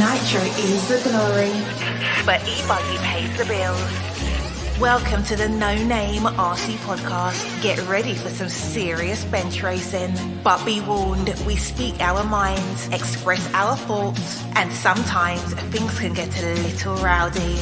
Nitro is the glory, but e-buggy pays the bills. Welcome to the No Name RC podcast. Get ready for some serious bench racing. But be warned, we speak our minds, express our thoughts, and sometimes things can get a little rowdy.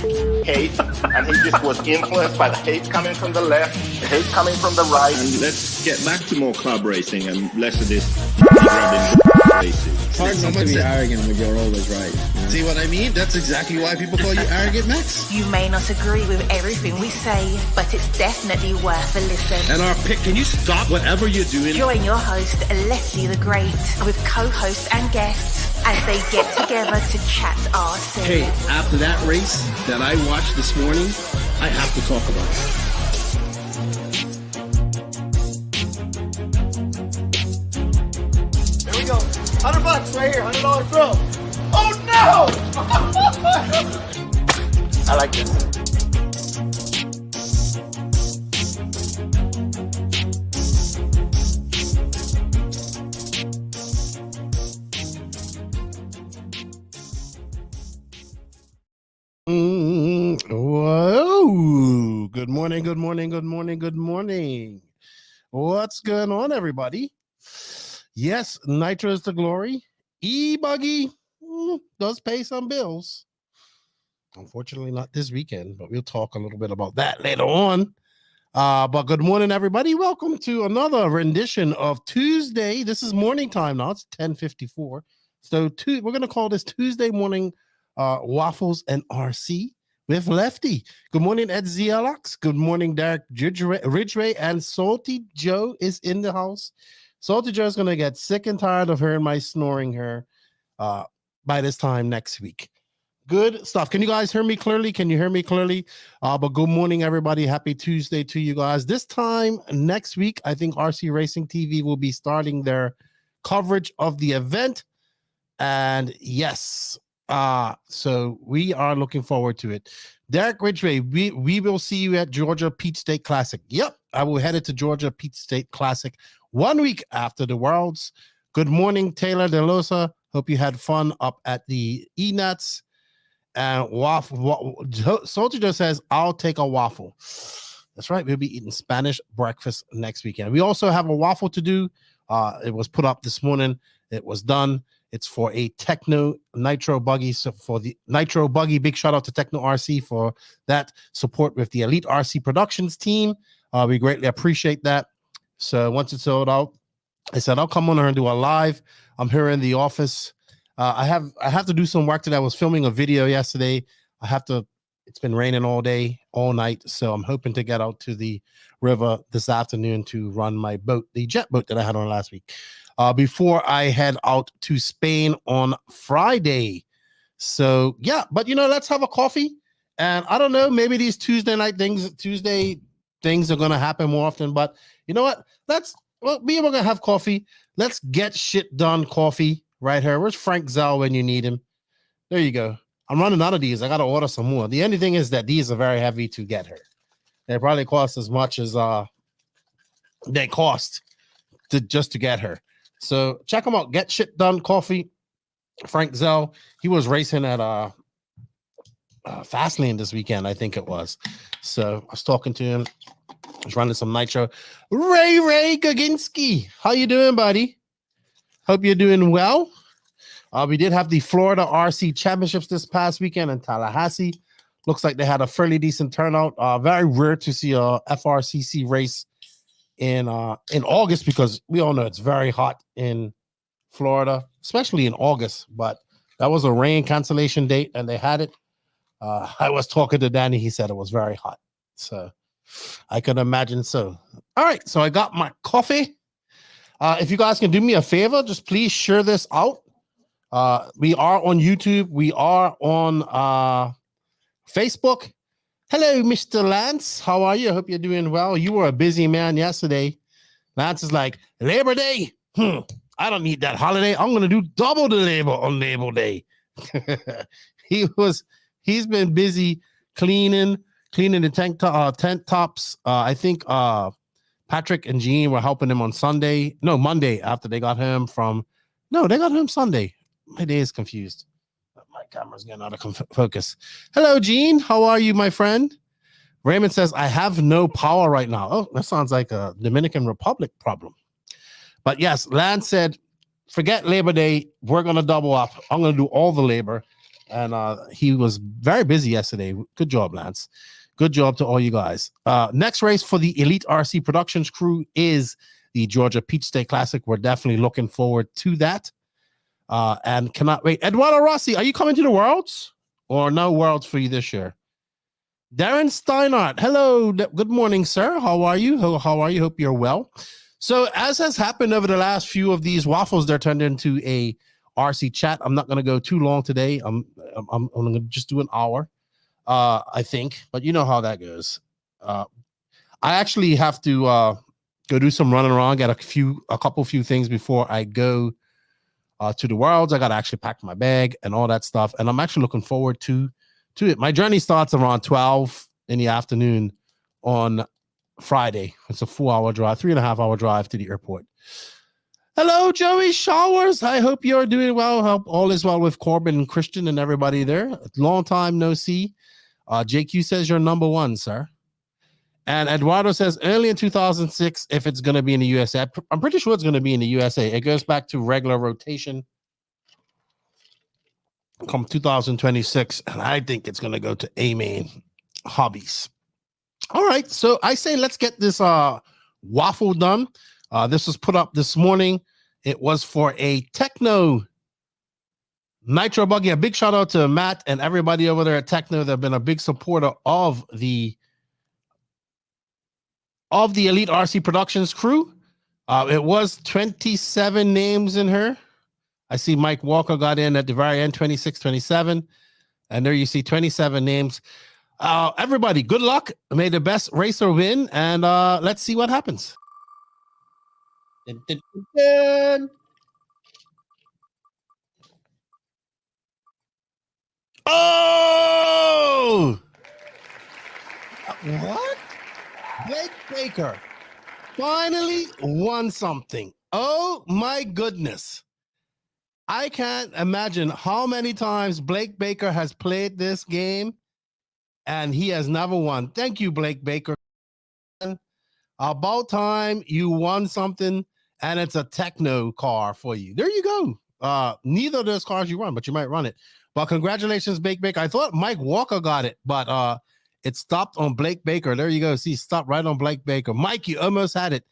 Hate, and he just was influenced by the hate coming from the left, the hate coming from the right. And let's get back to more club racing and less of this grabbing races. It's hard not to be arrogant when you're always right. You know? See what I mean? That's exactly why people call you arrogant, Max. You may not agree with everything we say, but it's definitely worth a listen. And our pick, can you stop whatever you're doing? Join your host, Lefty the Great, with co-hosts and guests as they get together to chat RC. Hey, after that race that I watched this morning, I have to talk about it. $100 right here, $100 bro. Oh no! I like this. Whoa! Good morning, good morning, good morning, good morning. What's going on, everybody? Yes, Nitro is the glory. E-buggy does pay some bills. Unfortunately, not this weekend, but we'll talk a little bit about that later on. But good morning, everybody. Welcome to another rendition of Tuesday. This is morning time now. It's 10:54. So we're going to call this Tuesday morning Waffles and RC with Lefty. Good morning, Ed ZLX. Good morning, Derek Ridgway. And Salty Joe is in the house. Salty Joe's going to get sick and tired of hearing my snoring here by this time next week. Good stuff. Can you guys hear me clearly? Can you hear me clearly? But good morning, everybody. Happy Tuesday to you guys. This time next week, I think RC Racing TV will be starting their coverage of the event. And yes, so we are looking forward to it. Derek Ridgway, we will see you at Georgia Peach State Classic. Yep, I will head to Georgia Peach State Classic 1 week after the Worlds. Good morning, Taylor DeLosa. Hope you had fun up at the E-Nuts. And Soldier just says, I'll take a waffle. That's right. We'll be eating Spanish breakfast next weekend. We also have a waffle to do. It was put up this morning. It was done. It's for a Techno Nitro buggy. So for the Nitro buggy, big shout out to Techno RC for that support with the Elite RC Productions team. We greatly appreciate that. So once it's sold out, I said, I'll come on here and do a live. I'm here in the office. I have to do some work today. I was filming a video yesterday. It's been raining all day, all night. So I'm hoping to get out to the river this afternoon to run my boat, the jet boat that I had on last week, before I head out to Spain on Friday. So yeah, but let's have a coffee. And I don't know, maybe these Tuesday things are going to happen more often, but you know what? We're going to have coffee. Let's get shit done coffee right here. Where's Frank Zell when you need him? There you go. I'm running out of these. I got to order some more. The only thing is that these are very heavy to get here. They probably cost as much as they cost just to get her. So check them out. Get shit done coffee. Frank Zell. He was racing at Fastlane this weekend, I think it was. So I was talking to him. I was running some Nitro. Ray Gaginski. How you doing, buddy? Hope you're doing well. We did have the Florida RC Championships this past weekend in Tallahassee. Looks like they had a fairly decent turnout. Very rare to see a FRCC race in August because we all know it's very hot in Florida, especially in August. But that was a rain cancellation date, and they had it. I was talking to Danny. He said it was very hot. So I could imagine so. All right, so I got my coffee. If you guys can do me a favor, just please share this out. We are on YouTube. We are on Facebook. Hello, Mr. Lance. How are you? I hope you're doing well. You were a busy man yesterday. Lance is like, Labor Day? I don't need that holiday. I'm going to do double the labor on Labor Day. He's been busy cleaning the tent tops. I think Patrick and Jean were helping him on Monday after they got him from. No, they got him Sunday. My day is confused. My camera's getting out of focus. Hello, Gene. How are you, my friend? Raymond says, I have no power right now. Oh, that sounds like a Dominican Republic problem. But yes, Lance said, forget Labor Day. We're going to double up. I'm going to do all the labor. And he was very busy yesterday. Good job, Lance. Good job to all you guys. Next race for the Elite RC Productions crew is the Georgia Peach State Classic. We're definitely looking forward to that. And cannot wait. Eduardo Rossi, are you coming to the Worlds? Or no Worlds for you this year? Darren Steinhardt, hello. Good morning, sir. How are you? How are you? Hope you're well. So as has happened over the last few of these waffles, they're turned into a RC chat. I'm not going to go too long today. I'm going to just do an hour, I think. But you know how that goes. I actually have to go do some running around, get a couple few things before I go to the Worlds. I got to actually pack my bag and all that stuff. And I'm actually looking forward to it. My journey starts around 12 in the afternoon on Friday. It's a 4-hour drive, 3.5-hour drive to the airport. Hello, Joey Showers. I hope you're doing well. Hope all is well with Corbin and Christian and everybody there. Long time no see. JQ says you're number one, sir. And Eduardo says early in 2006, if it's going to be in the USA. I'm pretty sure it's going to be in the USA. It goes back to regular rotation come 2026, and I think it's going to go to A-Main Hobbies. All right, so I say let's get this waffle done. This was put up this morning. It was for a Techno Nitro buggy. A big shout out to Matt and everybody over there at Techno. They've been a big supporter of the Elite RC Productions crew. It was 27 names in her. I see Mike Walker got in at the very end, 26, 27. And there you see 27 names. Everybody, good luck. May the best racer win. And let's see what happens. Dun, dun, dun, dun. Oh! What? Blake Baker finally won something. Oh, my goodness. I can't imagine how many times Blake Baker has played this game and he has never won. Thank you, Blake Baker. About time you won something, and it's a Techno car for you. There you go. Neither of those cars you run, but you might run it. But congratulations, Blake Baker. I thought Mike Walker got it, but it stopped on Blake Baker. There you go. See, stopped right on Blake Baker. Mike, you almost had it.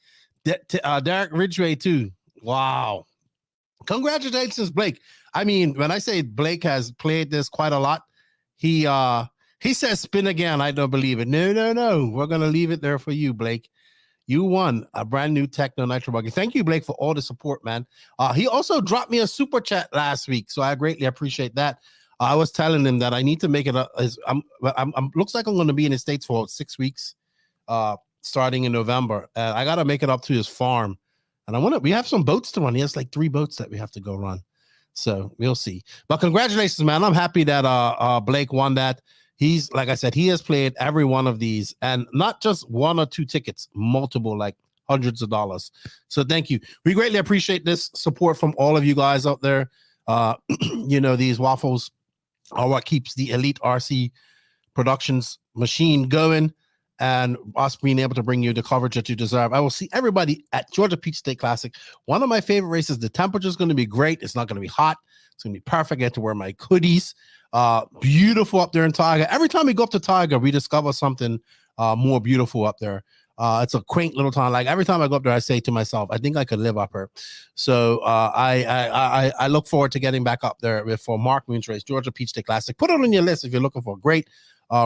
Derek Ridgway, too. Wow. Congratulations, Blake. I mean, when I say Blake has played this quite a lot, he says spin again. I don't believe it. No. We're going to leave it there for you, Blake. You won a brand new Tekno Nitro buggy. Thank you, Blake, for all the support, man. He also dropped me a super chat last week, so I greatly appreciate that. I was telling him that I need to make it looks like I'm going to be in the States for 6 weeks, starting in November. I got to make it up to his farm. And we have some boats to run. He has like 3 boats that we have to go run. So we'll see. But congratulations, man. I'm happy that Blake won that. He's, like I said, he has played every one of these, and not just 1 or 2 tickets, multiple, like hundreds of dollars. So thank you. We greatly appreciate this support from all of you guys out there. You know, these waffles are what keeps the Elite RC Productions machine going, and us being able to bring you the coverage that you deserve. I will see everybody at Georgia Peach State Classic. One of my favorite races. The temperature is going to be great. It's not going to be hot. It's going to be perfect. I get to wear my hoodies. Beautiful up there in Tiger. Every time we go up to Tiger, we discover something more beautiful up there. It's a quaint little town. Like every time I go up there, I say to myself, I think I could live up here. So I look forward to getting back up there for Mark Moon's race, Georgia Peach State Classic. Put it on your list if you're looking for a great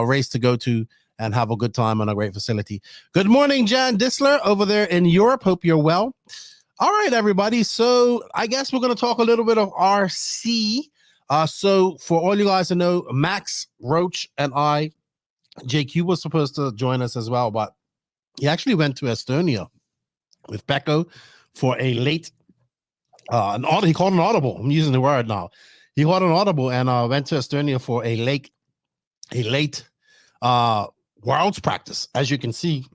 race to go to and have a good time on a great facility. Good morning, Jan Disler over there in Europe. Hope you're well. All right, everybody. So I guess we're going to talk a little bit of RC. So for all you guys to know, Max Roach and JQ was supposed to join us as well, but he actually went to Estonia with Pekko for a late, he called an audible. I'm using the word now. He called an audible and went to Estonia for a late Worlds practice. As you can see,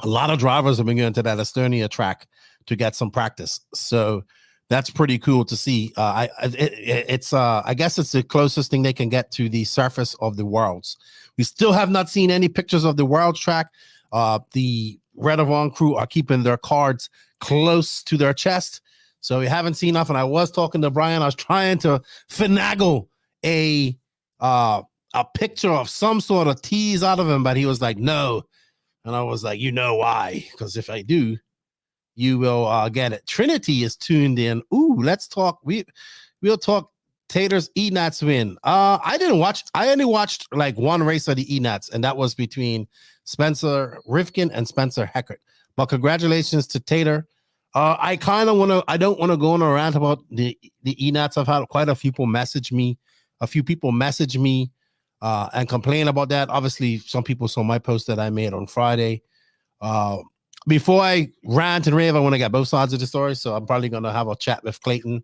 a lot of drivers have been going to that Estonia track to get some practice. So That's pretty cool to see. I guess it's the closest thing they can get to the surface of the Worlds. We still have not seen any pictures of the Worlds track. The Red of On crew are keeping their cards close to their chest, so we haven't seen enough. And I was talking to Brian. I was trying to finagle a picture of some sort of tease out of him, but he was like, no. And I was like, you know why? Because if I do, you will get it. Trinity is tuned in. Ooh, let's talk. We'll talk Tater's ENATS win. I only watched like one race of the ENATS, and that was between Spencer Rivkin and Spencer Heckert. But congratulations to Tater. I don't want to go on a rant about the ENATS. I've had quite a few people message me. And complain about that. Obviously, some people saw my post that I made on Friday. Before I rant and rave, I want to get both sides of the story. So I'm probably going to have a chat with Clayton.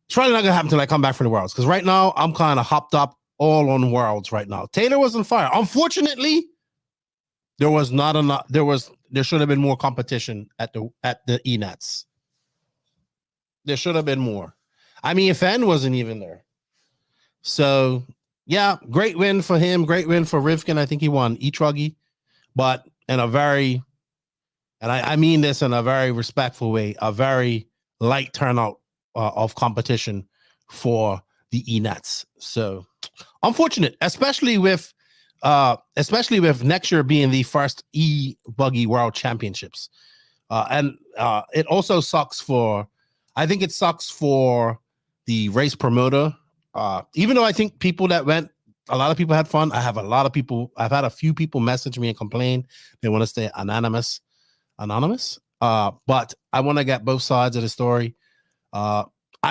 It's probably not going to happen until I come back from the Worlds. Because right now, I'm kind of hopped up all on Worlds right now. Taylor was on fire. Unfortunately, there was not enough. There should have been more competition at the ENATS. There should have been more. I mean, Fen wasn't even there. So, yeah, great win for him. Great win for Rivkin. I think he won E-Truggy. But in a very... And I mean this in a very respectful way, a very light turnout of competition for the ENATS. So unfortunate, especially with next year being the first E-Buggy World Championships. And it also sucks for the race promoter. Even though I think people that went, a lot of people had fun. I've had a few people message me and complain. They want to stay anonymous. But I want to get both sides of the story. I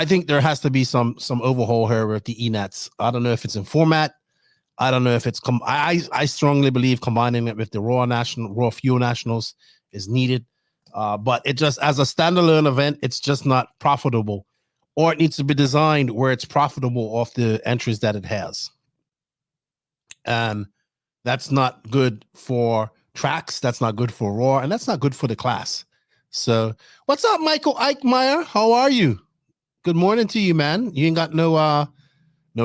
think there has to be some overhaul here with the ENATS. I don't know if it's in format. I don't know if it's I strongly believe combining it with the Raw Fuel Nationals is needed. But it just, as a standalone event, it's just not profitable, or it needs to be designed where it's profitable off the entries that it has. And that's not good for tracks, that's not good for Raw, and that's not good for the class. So what's up, Michael Eichmeyer? How are you? Good morning to you, man. You ain't got no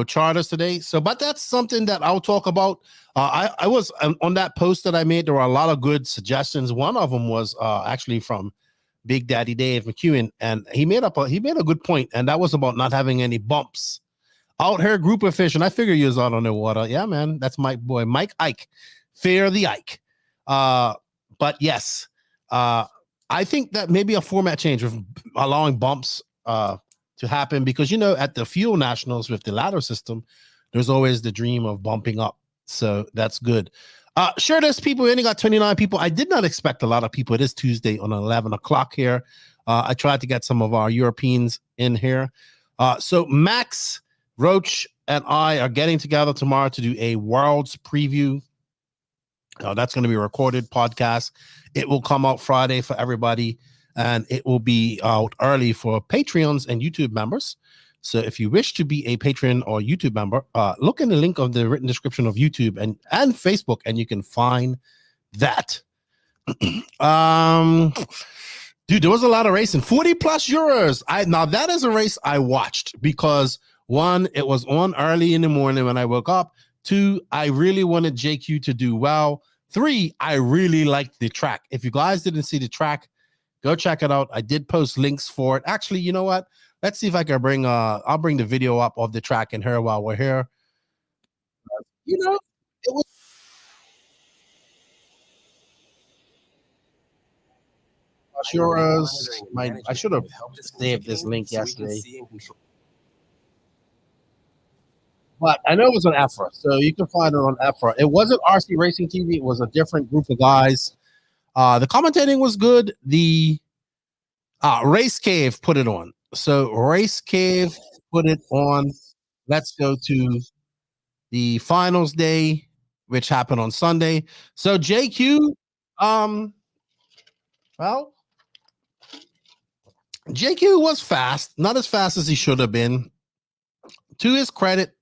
charters today. So, but that's something that I'll talk about. I was on that post that I made. There were a lot of good suggestions. One of them was actually from Big Daddy Dave McEwen, and he made a good point, and that was about not having any bumps out here. Group of fish, and I figure you was out on the water. Yeah, man, that's my boy Mike Ike, Fear the Ike. But yes, I think that maybe a format change with allowing bumps to happen, because, you know, at the Fuel Nationals with the ladder system, there's always the dream of bumping up. So that's good. Sure, there's people. We only got 29 people. I did not expect a lot of people. It is Tuesday on 11 o'clock here. I tried to get some of our Europeans in here. So Max Roach and I are getting together tomorrow to do a Worlds preview. That's going to be a recorded podcast. It will come out Friday for everybody, and it will be out early for Patreons and YouTube members. So if you wish to be a Patreon or YouTube member, look in the link of the written description of YouTube and Facebook, and you can find that. Dude, there was a lot of racing. 40 plus euros. Now that is a race I watched because, one, it was on early in the morning when I woke up. 2, I really wanted JQ to do well. 3, I really liked the track. If you guys didn't see the track, go check it out. I did post links for it. Actually, you know what? Let's see if I can bring I'll bring the video up of the track in here while we're here. You know, it was euros. I should have saved this link yesterday. But I know it was on EFRA, so you can find it on EFRA. It wasn't RC Racing TV. It was a different group of guys. The commentating was good. The Race Cave put it on. So Race Cave put it on. Let's go to the finals day, which happened on Sunday. So JQ, well, JQ was fast, not as fast as he should have been. To his credit,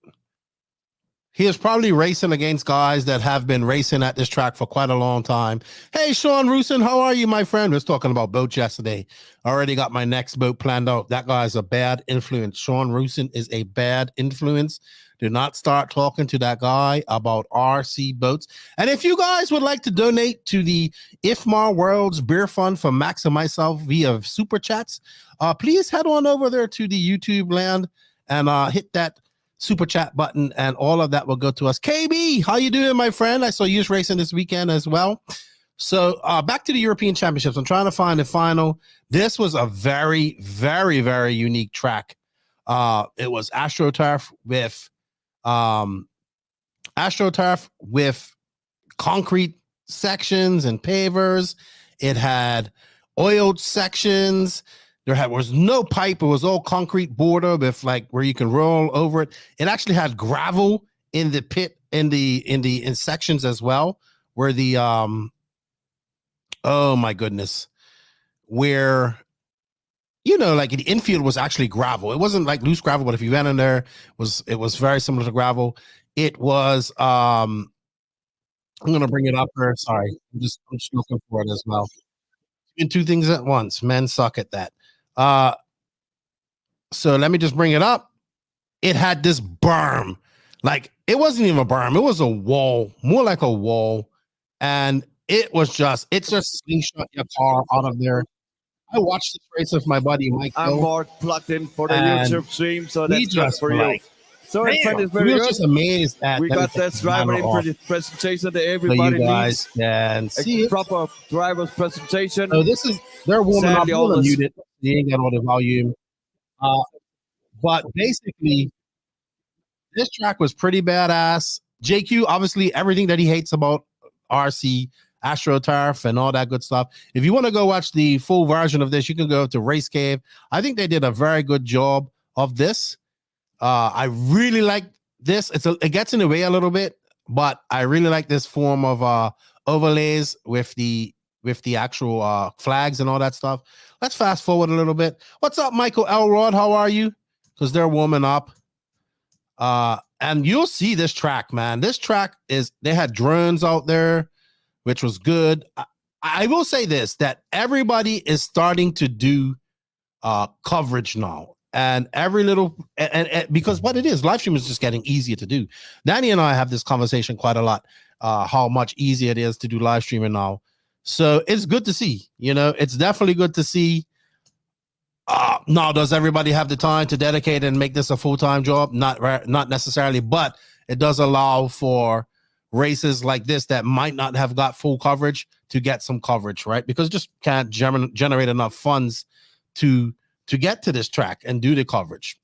he is probably racing against guys that have been racing at this track for quite a long time. Hey, Sean Rusin, how are you, my friend? We was talking about boats yesterday. I already got my next boat planned out. That guy is a bad influence. Sean Rusin is a bad influence. Do not start talking to that guy about RC boats. And if you guys would like to donate to the IFMAR World's Beer Fund for Max and myself via Super Chats, please head on over there to the YouTube land and hit that Super Chat button, and all of that will go to us. KB, how you doing, my friend? I saw you racing this weekend as well. So back to the European Championships. I'm trying to find the final. This was a very, very, very unique track. It was AstroTurf with concrete sections and pavers. It had oiled sections. There was no pipe. It was all concrete border with like where you can roll over it. It actually had gravel in the pit in sections as well, where the oh my goodness, where like the infield was actually gravel. It wasn't like loose gravel, but if you went in there, it was very similar to gravel. It was I'm gonna bring it up here. Sorry, I'm just looking for it as well. Doing two things at once. Men suck at that. So let me just bring it up. It had this berm. Like, it wasn't even a berm. It was a wall, more like a wall. And it just slingshot your car out of there. I watched this race with my buddy Mike. I'm more plugged in for the YouTube stream, so that's just for you. So in fact, it's very we was good. Just amazed at we got this driver in for the presentation that everybody needs. Can see a proper driver's presentation. So they're warming up. We'll mute it. You ain't got all the volume. But basically, this track was pretty badass. JQ, obviously, everything that he hates about RC, AstroTurf, and all that good stuff. If you want to go watch the full version of this, you can go to Race Cave. I think they did a very good job of this. I really like this. It gets in the way a little bit, but I really like this form of overlays with the actual flags and all that stuff. Let's fast forward a little bit. What's up, Michael Elrod? How are you? Because they're warming up. And you'll see this track, man. This track they had drones out there, which was good. I will say this, that everybody is starting to do coverage now. And every little, and because what it is, live stream is just getting easier to do. Danny and I have this conversation quite a lot, how much easier it is to do live streaming now. So it's good to see, it's definitely good to see. Now, does everybody have the time to dedicate and make this a full-time job? Not necessarily, but it does allow for races like this that might not have got full coverage to get some coverage, right? Because just can't generate enough funds to get to this track and do the coverage.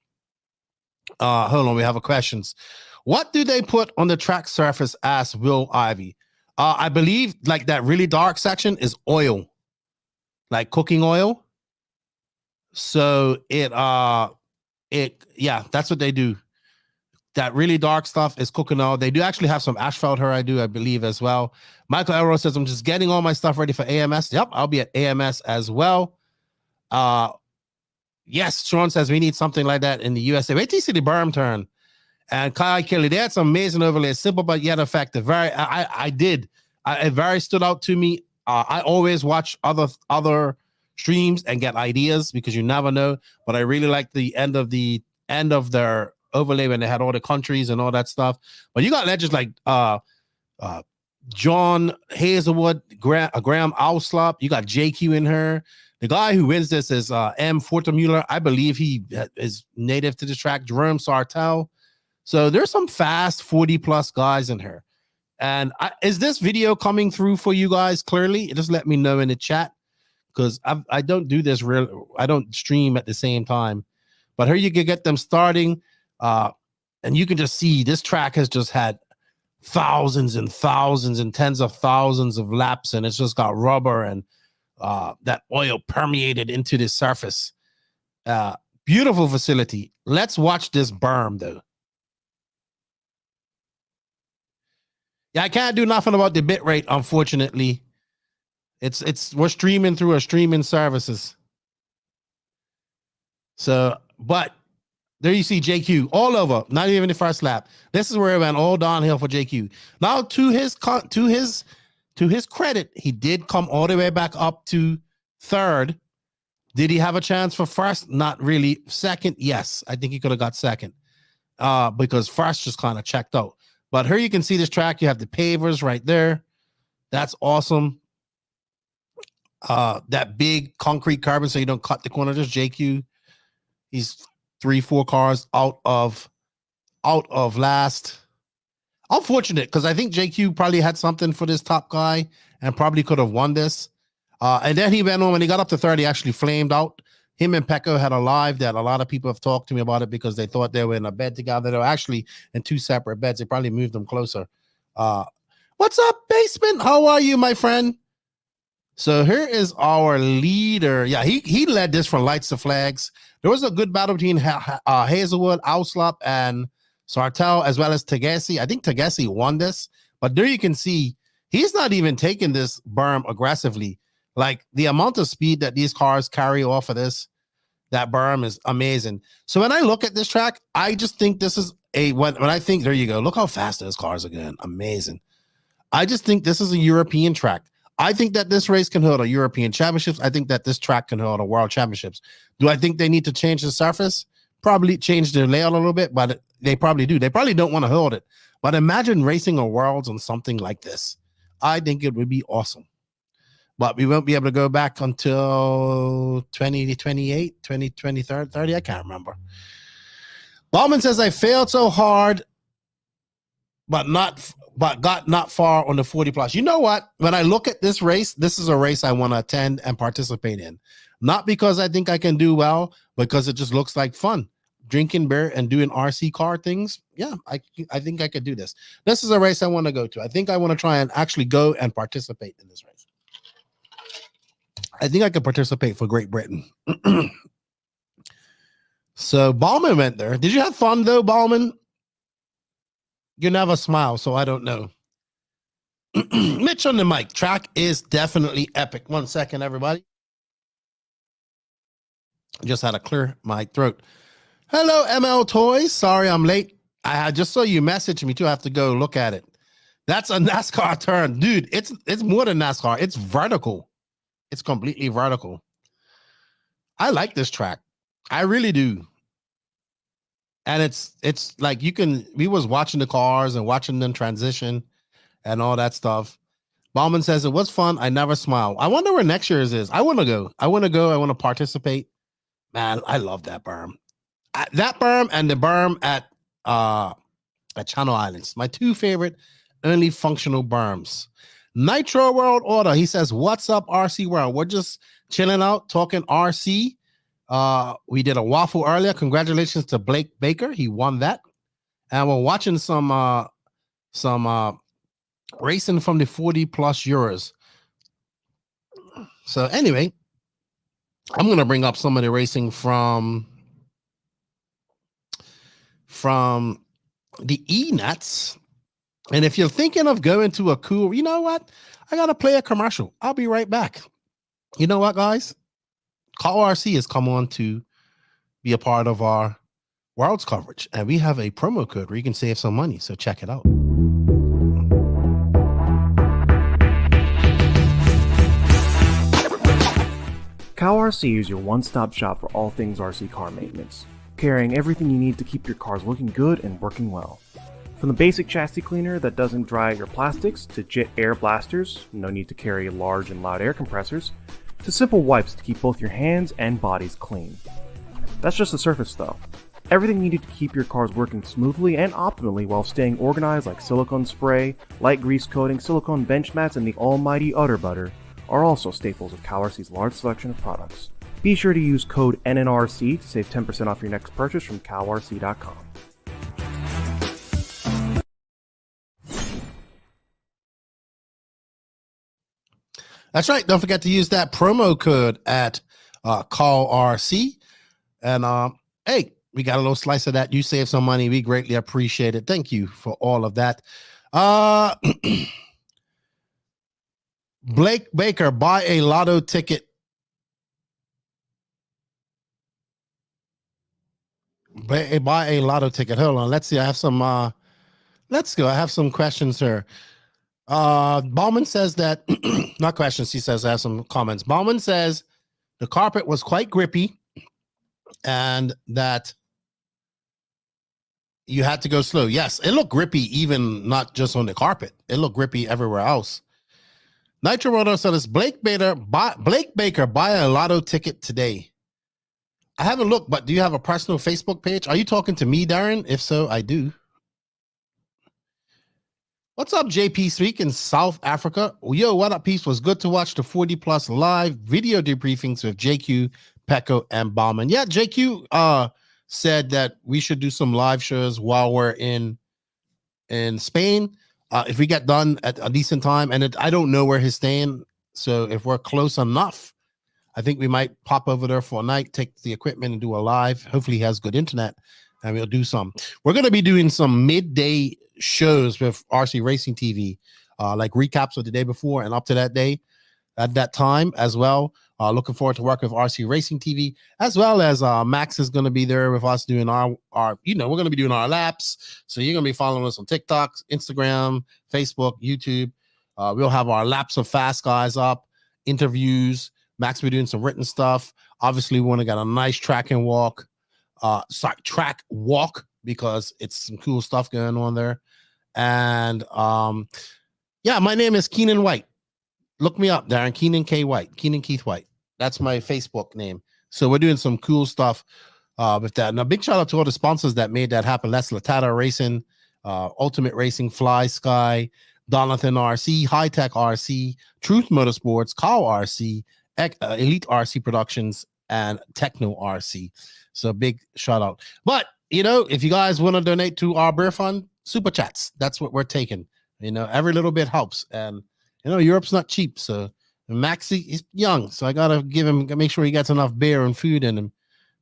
Hold on, we have a questions. What do they put on the track surface? Asked Will Ivy. I believe like that really dark section is oil, like cooking oil. So yeah, that's what they do. That really dark stuff is cooking oil. They do actually have some asphalt here, I believe as well. Michael Elro says, I'm just getting all my stuff ready for AMS. Yep, I'll be at AMS as well. Yes, Sean says we need something like that in the USA. Wait till you see the berm turn. And Kai Kelly, they had some amazing overlays, simple but yet effective. It very stood out to me. I always watch other streams and get ideas because you never know. But I really like the end of their overlay when they had all the countries and all that stuff. But you got legends like John Hazelwood, Graham Auslop. You got JQ in her. The guy who wins this is M. Fortemuller. I believe he is native to the track. Jerome Sartell. So there's some fast 40-plus guys in here. And is this video coming through for you guys clearly? Just let me know in the chat because I don't do this I don't stream at the same time. But here you can get them starting. And you can just see this track has just had thousands and thousands and tens of thousands of laps, and it's just got rubber and that oil permeated into the surface. Beautiful facility. Let's watch this berm though. Yeah, I can't do nothing about the bit rate, unfortunately. We're streaming through our streaming services. So, but There you see JQ all over, not even the first lap. This is where it went all downhill for JQ. Now, to his credit, he did come all the way back up to third. Did he have a chance for first? Not really. Second, yes. I think he could have got second because first just kind of checked out. But here you can see this track. You have the pavers right there. That's awesome. That big concrete carbon so you don't cut the corner. Just JQ. He's 3-4 cars out of last. Unfortunate, because I think JQ probably had something for this top guy and probably could have won this. And then he went on when he got up to third, he actually flamed out. Him and Pecco had a live that a lot of people have talked to me about it because they thought they were in a bed together. They were actually in two separate beds. They probably moved them closer. What's up, Basement? How are you, my friend? So here is our leader. Yeah, he led this from lights to flags. There was a good battle between Hazelwood, Auslop, and Sartell, as well as Tagasi. I think Tagasi won this, but there you can see he's not even taking this berm aggressively. Like the amount of speed that these cars carry off of that berm is amazing. So when I look at this track, I just think this is when I think, there you go. Look how fast those cars are going. Amazing. I just think this is a European track. I think that this race can hold a European championships. I think that this track can hold a world championships. Do I think they need to change the surface? Probably change their layout a little bit, but they probably do. They probably don't want to hold it. But imagine racing a worlds on something like this. I think it would be awesome. But we won't be able to go back until 2028, 30. I can't remember. Ballman says, I failed so hard, but got not far on the 40 plus. You know what? When I look at this race, this is a race I want to attend and participate in. Not because I think I can do well, because it just looks like fun. Drinking beer and doing RC car things. Yeah, I think I could do this. This is a race I want to go to. I think I want to try and actually go and participate in this race. I think I could participate for Great Britain. So Ballman went there. Did you have fun though, Ballman? You never smile, so I don't know. Mitch on the mic. Track is definitely epic. 1 second, everybody. Just had to clear my throat. Hello, ML Toys. Sorry I'm late. I just saw you message me too. I have to go look at it. That's a NASCAR turn. Dude, it's more than NASCAR. It's vertical. It's completely vertical. I like this track. I really do. And it's like we was watching the cars and watching them transition and all that stuff. Bauman says it was fun. I never smile. I wonder where next year's is. I want to go. I want to participate. Man, I love that berm. That berm and the berm at Channel Islands. My two favorite only functional berms. Nitro World Order. He says, what's up, RC World? We're just chilling out, talking RC. We did a waffle earlier. Congratulations to Blake Baker. He won that. And we're watching some racing from the 40 plus euros. So anyway, I'm going to bring up some of the racing from the E-Nuts. And if you're thinking of going to a cool, you know what? I got to play a commercial. I'll be right back. You know what, guys? Call RC has come on to be a part of our Worlds coverage. And we have a promo code where you can save some money. So check it out. Cow RC is your one-stop shop for all things RC car maintenance, carrying everything you need to keep your cars looking good and working well. From the basic chassis cleaner that doesn't dry out your plastics, to jet air blasters, no need to carry large and loud air compressors, to simple wipes to keep both your hands and bodies clean. That's just the surface though. Everything needed to keep your cars working smoothly and optimally while staying organized, like silicone spray, light grease coating, silicone bench mats, and the almighty Utter Butter are also staples of Cow RC's large selection of products. Be sure to use code NNRC to save 10% off your next purchase from cowrc.com. That's right. Don't forget to use that promo code at Call RC. And hey, we got a little slice of that. You save some money. We greatly appreciate it. Thank you for all of that. Blake Baker, buy a lotto ticket. Buy a lotto ticket. Hold on. Let's see. I have some. Let's go. I have some questions here. Bauman says that, not questions. He says I have some comments. Bauman says the carpet was quite grippy and that you had to go slow. Yes, it looked grippy, even not just on the carpet. It looked grippy everywhere else. Nitro Roto says Blake Baker buy a lotto ticket today. I haven't looked, but do you have a personal Facebook page? Are you talking to me, Darren? If so, I do. What's up, JP Speak in South Africa? Yo, what up, peeps? Was good to watch the 40 plus live video debriefings with JQ, Pecco, and Bauman. Yeah, JQ said that we should do some live shows while we're in Spain. If we get done at a decent time, and I don't know where he's staying, so if we're close enough, I think we might pop over there for a night, take the equipment, and do a live. Hopefully, he has good internet, and we'll do some. We're going to be doing some midday shows with RC Racing TV, like recaps of the day before and up to that day at that time as well. Looking forward to working with RC Racing TV, as well as Max is going to be there with us doing our we're going to be doing our laps. So you're going to be following us on TikTok, Instagram, Facebook, YouTube. We'll have our laps of fast guys up, interviews. Max will be doing some written stuff. Obviously, we want to get a nice track walk, because it's some cool stuff going on there. And yeah, my name is Keenan White. Look me up, Darren. Keenan K. White. Keenan Keith White. That's my Facebook name. So we're doing some cool stuff with that. Now, big shout out to all the sponsors that made that happen. That's Latata Racing, Ultimate Racing, Fly Sky, Donathan RC, High Tech RC, Truth Motorsports, Cow RC, Elite RC Productions, and Techno RC. So big shout out. But if you guys want to donate to our beer fund, super chats. That's what we're taking. Every little bit helps. And Europe's not cheap. So Maxie is young, so I gotta make sure he gets enough beer and food in him,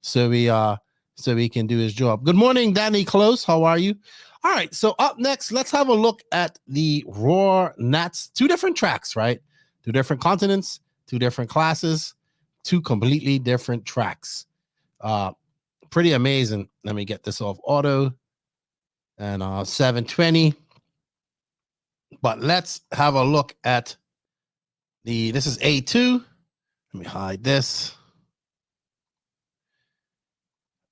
so he can do his job. Good morning, Danny Close. How are you? All right. So up next, let's have a look at the Raw Nats. 2 different tracks, right? 2 different continents, 2 different classes, 2 completely different tracks. Pretty amazing. Let me get this off auto and 720. But let's have a look at this is A2. Let me hide this.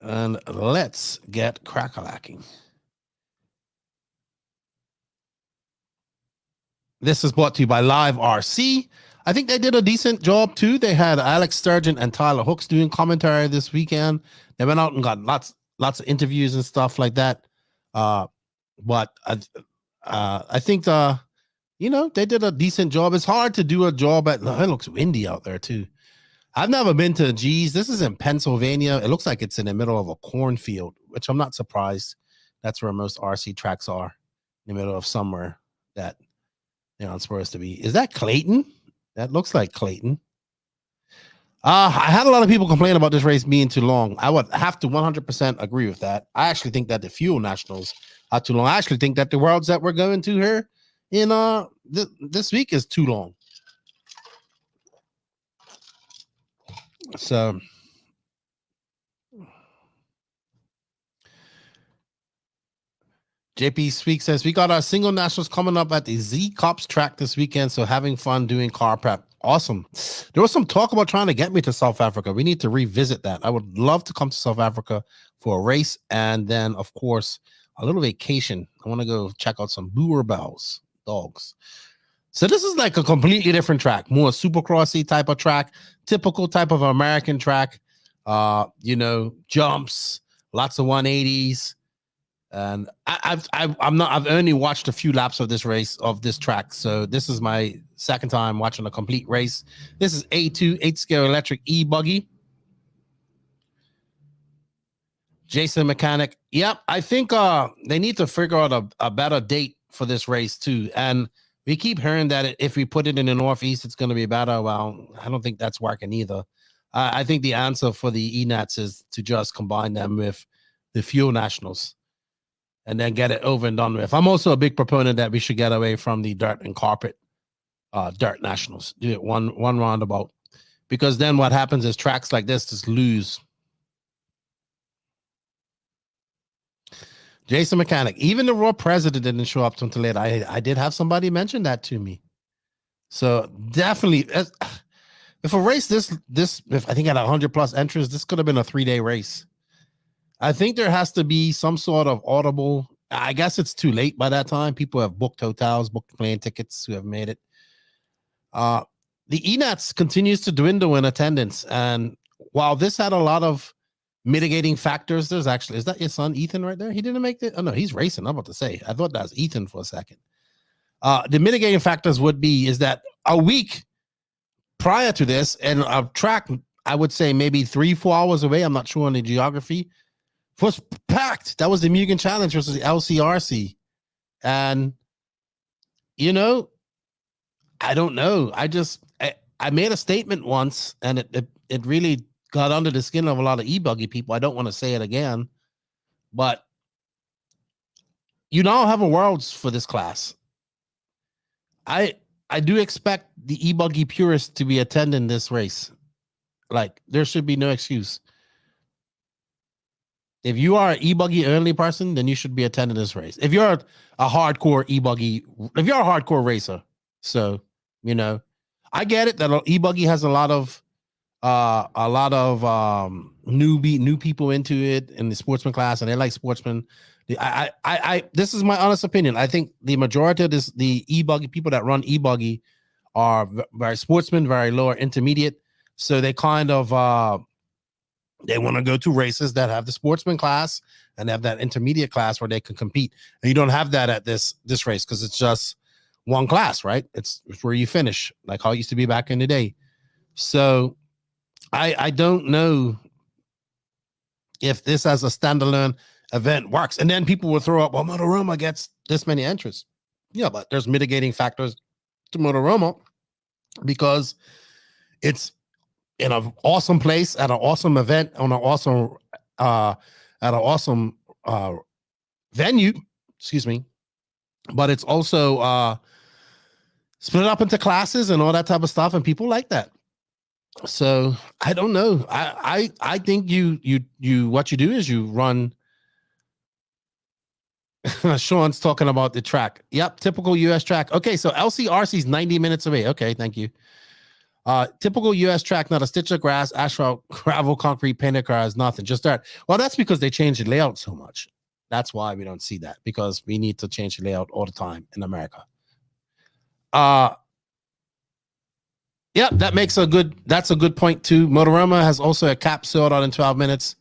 And let's get crack-a-lacking. This is brought to you by Live RC. I think they did a decent job too. They had Alex Sturgeon and Tyler Hooks doing commentary this weekend. They went out and got lots of interviews and stuff like that. But I think they did a decent job. It's hard to do a job it looks windy out there too. I've never been to G's. This is in Pennsylvania. It looks like it's in the middle of a cornfield, which I'm not surprised. That's where most RC tracks are, in the middle of somewhere that they're not supposed to be. Is that Clayton? That looks like Clayton. I had a lot of people complain about this race being too long. I would have to 100% agree with that. I actually think that the Fuel Nationals are too long. I actually think that the Worlds that we're going to here in this week is too long. So JP Speak says we got our single nationals coming up at the Z Cops track this weekend, so having fun doing car prep. Awesome. There was some talk about trying to get me to South Africa. We need to revisit that. I would love to come to South Africa for a race, and then of course a little vacation. I want to go check out some Boerbels dogs. So this is like a completely different track, more supercrossy type of track, typical type of American track. Jumps, lots of 180s. And I've only watched a few laps of this track. So this is my second time watching a complete race. This is A2 8-scale electric e-buggy. Jason Mechanic. Yep, I think they need to figure out a better date for this race too. And we keep hearing that if we put it in the Northeast, it's going to be better. Well, I don't think that's working either. I think the answer for the ENATs is to just combine them with the Fuel Nationals and then get it over and done with. I'm also a big proponent that we should get away from the dirt and carpet dirt nationals. Do it one roundabout, because then what happens is tracks like this just lose Jason Mechanic. Even the Raw president didn't show up until late. I did have somebody mention that to me. So definitely, if a race this if I think at 100 plus entries, this could have been a 3-day race. I think there has to be some sort of audible. I guess it's too late by that time. People have booked hotels, booked plane tickets who have made it. The ENATS continues to dwindle in attendance. And while this had a lot of mitigating factors, there's actually, is that your son, Ethan, right there? He didn't make it. Oh, no, he's racing. I'm about to say, I thought that was Ethan for a second. The mitigating factors would be is that a week prior to this, and a track, I would say maybe 3-4 hours away, I'm not sure on the geography, was packed. That was the Mugen Challenge versus the LCRC. And, you know, I don't know. I made a statement once, and it really got under the skin of a lot of e-buggy people. I don't want to say it again, but you now have a Worlds for this class. I do expect the e-buggy purists to be attending this race. Like, there should be no excuse. If you are an e-buggy only person, then you should be attending this race. If you're a hardcore e-buggy, if you're a hardcore racer, so, you know, I get it that e-buggy has a lot of new people into it in the sportsman class, and they like sportsmen. This is my honest opinion. I think the majority of the e-buggy people that run e-buggy are very sportsmen, very lower intermediate. So they kind of they want to go to races that have the sportsman class and have that intermediate class where they can compete. And you don't have that at this race because it's just one class, right? It's where you finish, like how it used to be back in the day. So I don't know if this as a standalone event works. And then people will throw up, well, Motoroma gets this many entries. Yeah, but there's mitigating factors to Motoroma because it's in an awesome place at an awesome event on an awesome venue, excuse me. But it's also split up into classes and all that type of stuff, and people like that. So I don't know. I think you what you do is you run. Sean's talking about the track. Yep, typical US track. Okay, so LCRC is 90 minutes away. Okay, thank you. Typical US track, not a stitch of grass, asphalt, gravel, concrete, painted cars, nothing. Just that. Well, that's because they change the layout so much. That's why we don't see that, because we need to change the layout all the time in America. Yeah, that's a good point too. Motoroma has also a cap sold out in 12 minutes.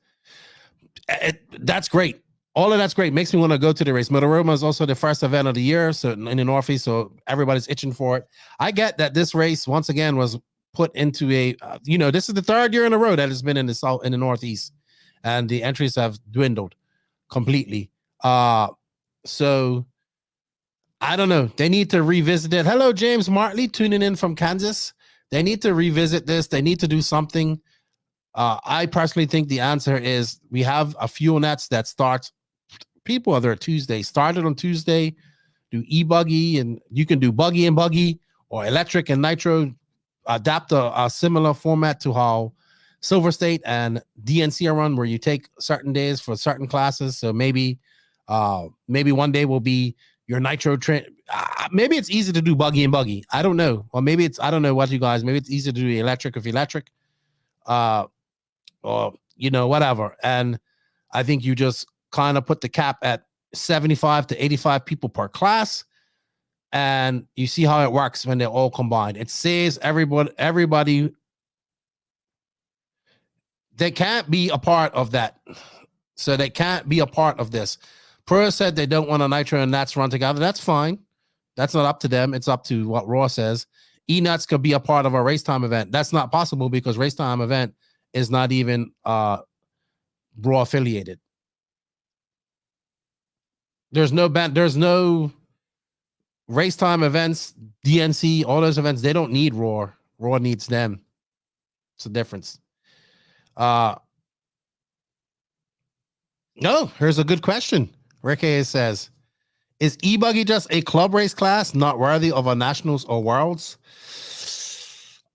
That's great. All of that's great. Makes me want to go to the race. Motoroma is also the first event of the year, so in the Northeast, so everybody's itching for it. I get that this race once again was put into a, this is the third year in a row that it's been in the Northeast, and the entries have dwindled completely. So I don't know. They need to revisit it. Hello, James Martley, tuning in from Kansas. They need to revisit this. They need to do something. I personally think the answer is we have a fuel nets that starts people other Tuesday. Started on Tuesday, do e-buggy, and you can do buggy and buggy or electric and nitro. Adapt a similar format to how Silver State and DNC are run, where you take certain days for certain classes. So maybe one day will be your nitro train. Maybe it's easy to do buggy and buggy. I don't know. Or maybe it's, I don't know what you guys, maybe it's easy to do electric if electric, or, whatever. And I think you just kind of put the cap at 75 to 85 people per class, and you see how it works when they're all combined. It saves everybody. They can't be a part of that. So they can't be a part of this. Pro said they don't want a nitro and Nats run together. That's fine. That's not up to them. It's up to what Raw says. E-Nuts could be a part of a race time event. That's not possible because race time event is not even Raw affiliated. There's no race time events, DNC, all those events. They don't need Raw. Raw needs them. It's a difference. No, here's a good question. Rick Hayes says, is e-buggy just a club race class not worthy of a nationals or worlds?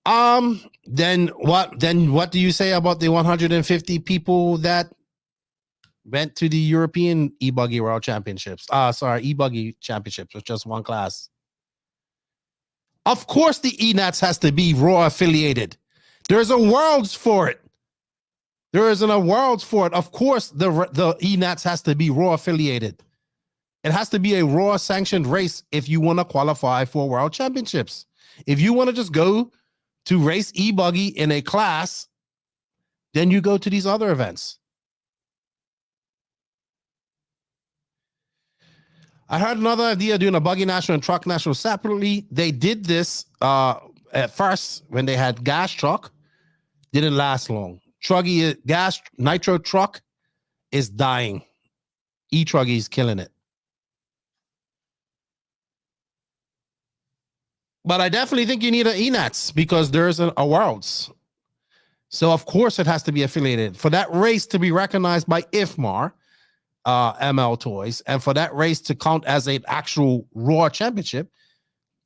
Then what do you say about the 150 people that went to the European e-buggy World Championships. E-buggy Championships with just one class. Of course, the eNats has to be raw affiliated. There's a Worlds for it. There isn't a Worlds for it. Of course, the eNats has to be raw affiliated. It has to be a raw sanctioned race if you want to qualify for World Championships. If you want to just go to race e-buggy in a class, then you go to these other events. I heard another idea doing a buggy national and truck national separately. They did this at first when they had gas truck. Didn't last long. Truggy gas nitro truck is dying. E-Truggy is killing it. But I definitely think you need an eNats because there's a Worlds. So, of course, it has to be affiliated. For that race to be recognized by IFMAR, ML Toys, and for that race to count as an actual Raw championship,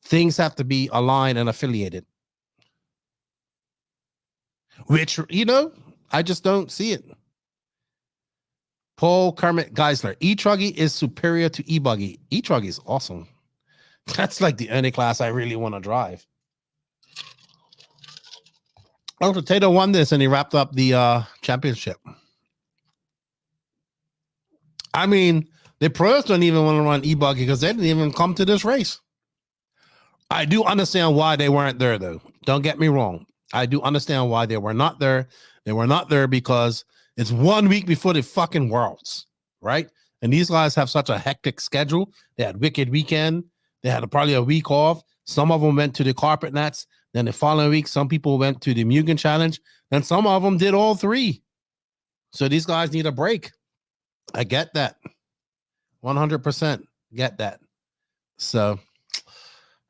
things have to be aligned and affiliated. Which, I just don't see it. Paul Kermit Geisler. E-Truggy is superior to e-buggy. E-Truggy is awesome. That's like the only class I really want to drive. Uncle Tato won this and he wrapped up the championship. I mean, the pros don't even want to run e-buggy because they didn't even come to this race. I do understand why they weren't there, though. Don't get me wrong. I do understand why they were not there. They were not there because it's 1 week before the fucking Worlds, right? And these guys have such a hectic schedule. They had Wicked Weekend. They had probably a week off. Some of them went to the Carpet Nats. Then the following week, some people went to the Mugen Challenge. And some of them did all three. So these guys need a break. I get that. 100% get that. So,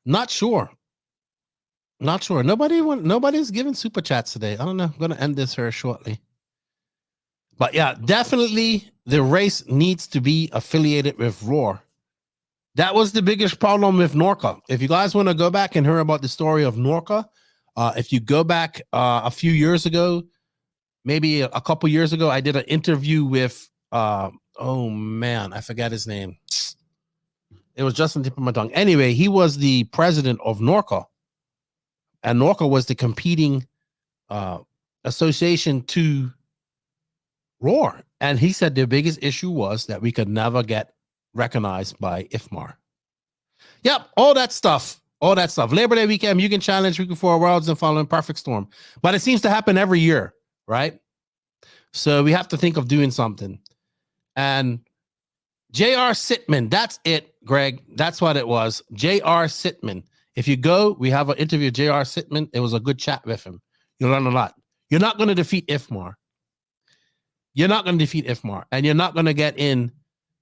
not sure. Not sure. Nobody's giving super chats today. I don't know. I'm going to end this here shortly. But yeah, definitely the race needs to be affiliated with Roar. That was the biggest problem with Norca. If you guys want to go back and hear about the story of Norca, if you go back a few years ago, maybe a couple years ago, I did an interview with, oh man, I forgot his name. It was just on the tip of my tongue. Anyway, he was the president of Norca. And Norca was the competing association to Roar. And he said the biggest issue was that we could never get recognized by IFMAR. Yep, all that stuff. Labor Day weekend, Mugen Challenge, Week Before Worlds, and following Perfect Storm. But it seems to happen every year, right? So we have to think of doing something. And J.R. Sitman, that's it, Greg. That's what it was. J.R. Sitman. If you go, we have an interview with J.R. Sitman. It was a good chat with him. You'll learn a lot. You're not going to defeat IFMAR. You're not going to defeat IFMAR. And you're not going to get in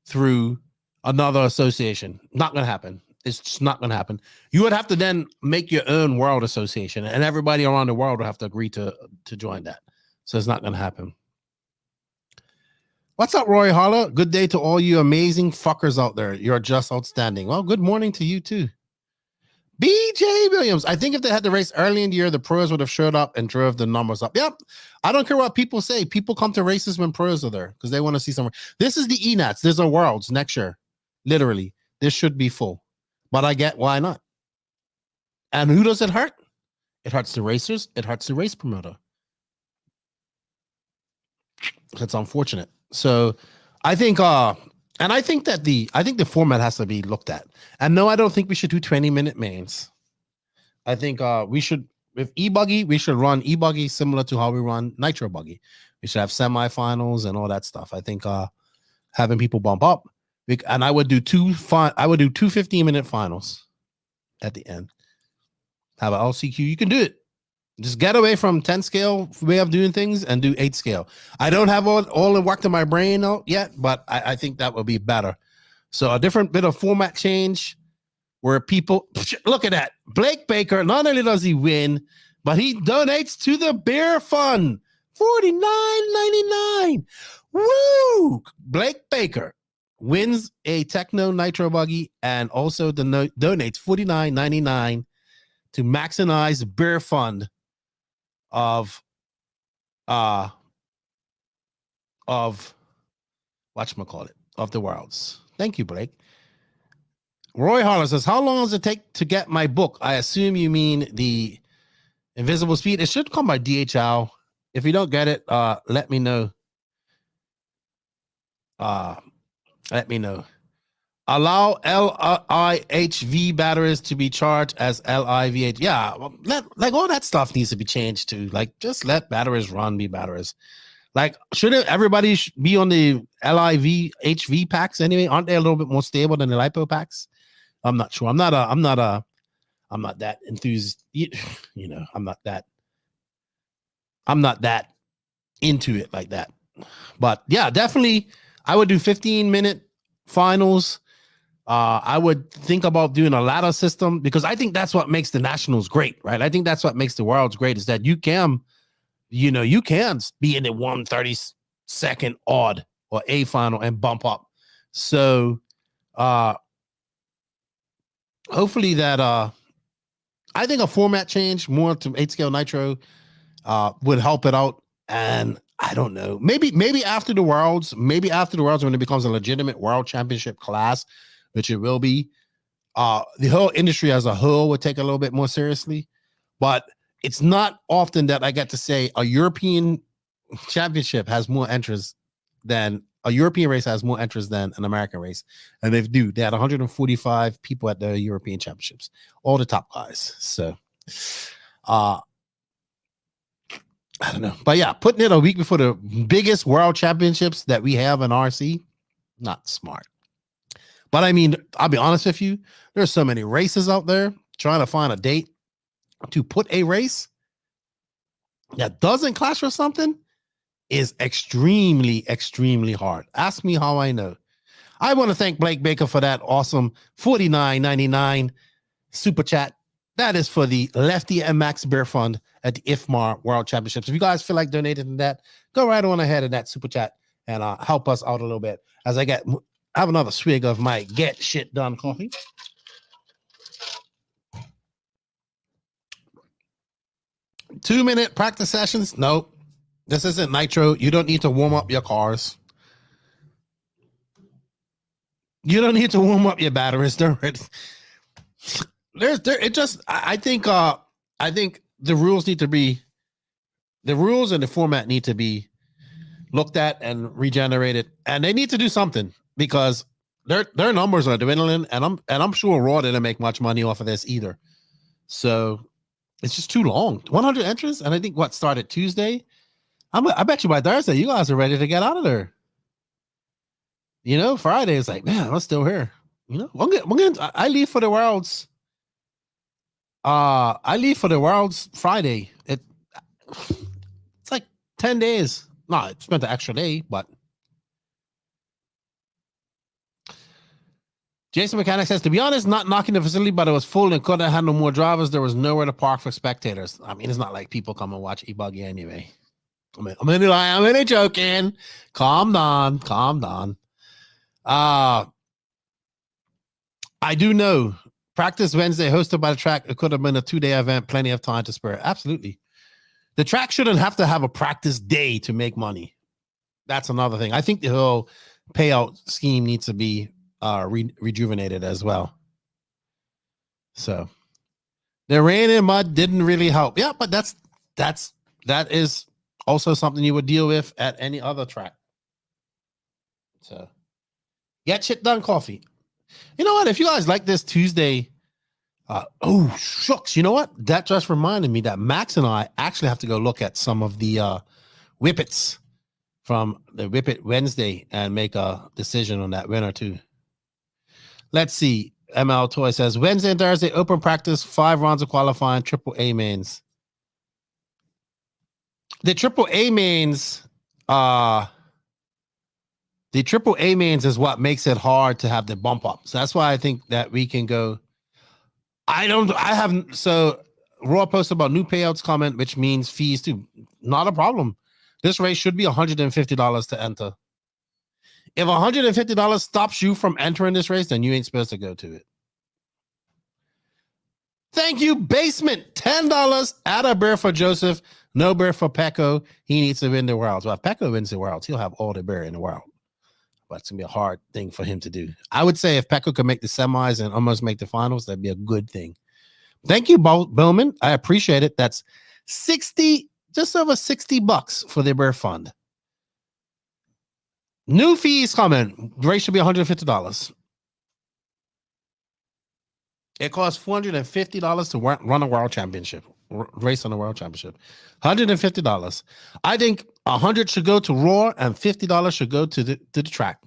through another association. Not going to happen. It's just not going to happen. You would have to then make your own world association, and everybody around the world will have to agree to join that. So it's not going to happen. What's up, Roy Holler? Good day to all you amazing fuckers out there. You're just outstanding. Well, good morning to you too. BJ Williams. I think if they had the race early in the year, the pros would have showed up and drove the numbers up. Yep. I don't care what people say. People come to races when pros are there because they want to see somewhere. This is the eNats. There's a Worlds next year. Literally. This should be full. But I get why not. And who does it hurt? It hurts the racers. It hurts the race promoter. It's unfortunate. So I think and I think the format has to be looked at. And no, I don't think we should do 20-minute mains. I think we should, with e-buggy, we should run e-buggy similar to how we run nitro buggy. We should have semifinals and all that stuff. I think having people bump up, and I would do two 15-minute finals at the end. Have an LCQ. You can do it. Just get away from 10 scale way of doing things and do 8 scale. I don't have all the work to my brain out yet, but I think that would be better. So a different bit of format change where people look at that. Blake Baker, not only does he win, but he donates to the beer fund. $49.99. Woo! Blake Baker wins a Techno Nitro buggy and also donates $49.99 to maximize beer fund of whatchamacallit, of the worlds. Thank you, Blake. Roy Harlan says, how long does it take to get my book? I assume you mean the Invisible Speed. It should come by DHL. If you don't get it, let me know. Let me know. Allow LIHV batteries to be charged as LIVH. Yeah, like all that stuff needs to be changed too. Like, just let batteries run, be batteries. Like, shouldn't everybody be on the LIVHV packs anyway? Aren't they a little bit more stable than the LiPo packs? I'm not sure. I'm not that enthused. You know, I'm not that into it like that. But yeah, definitely, I would do 15-minute finals. I would think about doing a ladder system, because I think that's what makes the nationals great, right? I think that's what makes the worlds great, is that you can be in the 1/32nd odd or A final and bump up. So hopefully that I think a format change more to 8-scale Nitro would help it out. And I don't know, maybe after the worlds, when it becomes a legitimate world championship class, which it will be, the whole industry as a whole would take a little bit more seriously. But it's not often that I get to say a European championship has more entrants than a European race has more entrants than an American race. And they had 145 people at the European championships, all the top guys. So I don't know. But yeah, putting it a week before the biggest world championships that we have in RC, not smart. But I mean, I'll be honest with you, there's so many races out there. Trying to find a date to put a race that doesn't clash with something is extremely, extremely hard. Ask me how I know. I want to thank Blake Baker for that awesome $49.99 super chat. That is for the Lefty and Max Beer Fund at the IFMAR World Championships. If you guys feel like donating to that, go right on ahead in that super chat and help us out a little bit as I have another swig of my Get Shit Done coffee. Two-minute practice sessions. Nope. This isn't Nitro. You don't need to warm up your cars. You don't need to warm up your batteries. I think the rules and the format need to be looked at and regenerated, and they need to do something, because their numbers are dwindling, and I'm sure Raw didn't make much money off of this either. So it's just too long. 100 entries, and I think what started Tuesday. I bet you by Thursday you guys are ready to get out of there. You know, Friday is like, man, I'm still here. You know, I leave for the Worlds. I leave for the Worlds Friday. It's like 10 days. No, I spent the extra day, but Jason Mechanic says, to be honest, not knocking the facility, but it was full and couldn't handle more drivers. There was nowhere to park for spectators. I mean, it's not like people come and watch e-buggy anyway. I'm only joking. Calm down. I do know practice Wednesday hosted by the track. It could have been a 2-day event. Plenty of time to spare. Absolutely. The track shouldn't have to have a practice day to make money. That's another thing. I think the whole payout scheme needs to be rejuvenated as well. So the rain and mud didn't really help. Yeah, but that is also something you would deal with at any other track. So Get Shit Done coffee. You know what? If you guys like this Tuesday, oh shucks, you know what? That just reminded me that Max and I actually have to go look at some of the whippets from the Whippet Wednesday and make a decision on that winner too. Let's see. ML Toy says Wednesday and Thursday open practice, 5 rounds of qualifying, triple A mains. The triple A mains is what makes it hard to have the bump up. So that's why I think that we can go. So Raw posted about new payouts comment, which means fees too. Not a problem. This race should be $150 to enter. If $150 stops you from entering this race, then you ain't supposed to go to it. Thank you, Basement. $10. Add a beer for Joseph. No beer for Pecco. He needs to win the world. Well, if Pecco wins the world, he'll have all the beer in the world. but it's gonna be a hard thing for him to do. I would say if Pecco could make the semis and almost make the finals, that'd be a good thing. Thank you, Bowman. I appreciate it. That's 60, just over $60 for the bear fund. New fees coming. The rate should be $150. It costs $450 to run a world championship, race on the world championship. $150. I think $100 should go to Raw and $50 should go to the track.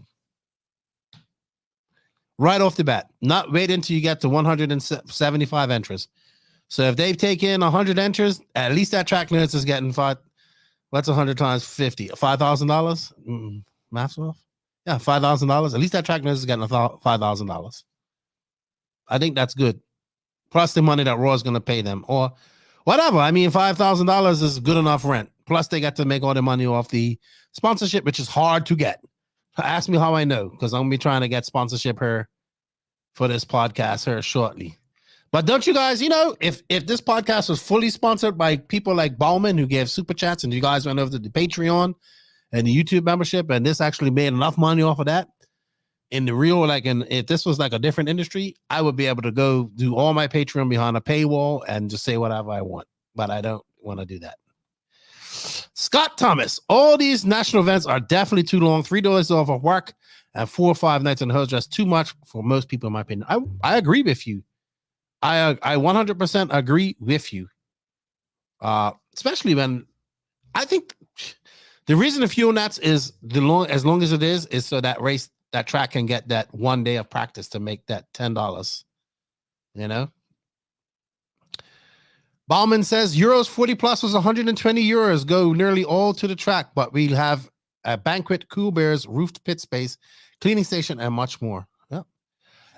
Right off the bat, not wait until you get to 175 entries. So if they've taken 100 entries, at least that track limits is getting what's 100 times 50? $5,000? Math's off. Yeah, $5,000. At least that track limits is getting $5,000. I think that's good. Plus the money that Raw is going to pay them or whatever. I mean, $5,000 is good enough rent. Plus they got to make all the money off the sponsorship, which is hard to get. Ask me how I know, because I'm going to be trying to get sponsorship here for this podcast here shortly. But don't you guys, if this podcast was fully sponsored by people like Bowman who gave super chats and you guys went over to the Patreon and the YouTube membership and this actually made enough money off of that, in the real, if this was like a different industry, I would be able to go do all my Patreon behind a paywall and just say whatever I want. But I don't want to do that. Scott Thomas, all these national events are definitely too long. 3 days off of work and 4 or 5 nights in the host, just too much for most people, in my opinion. I agree with you. I 100% agree with you. Especially when I think the reason the fuel nats is as long as it is so that track can get that 1 day of practice to make that $10. Bauman says Euros 40 plus was 120 euros. Go nearly all to the track, but we'll have a banquet, cool bears, roofed pit space, cleaning station, and much more. Yeah.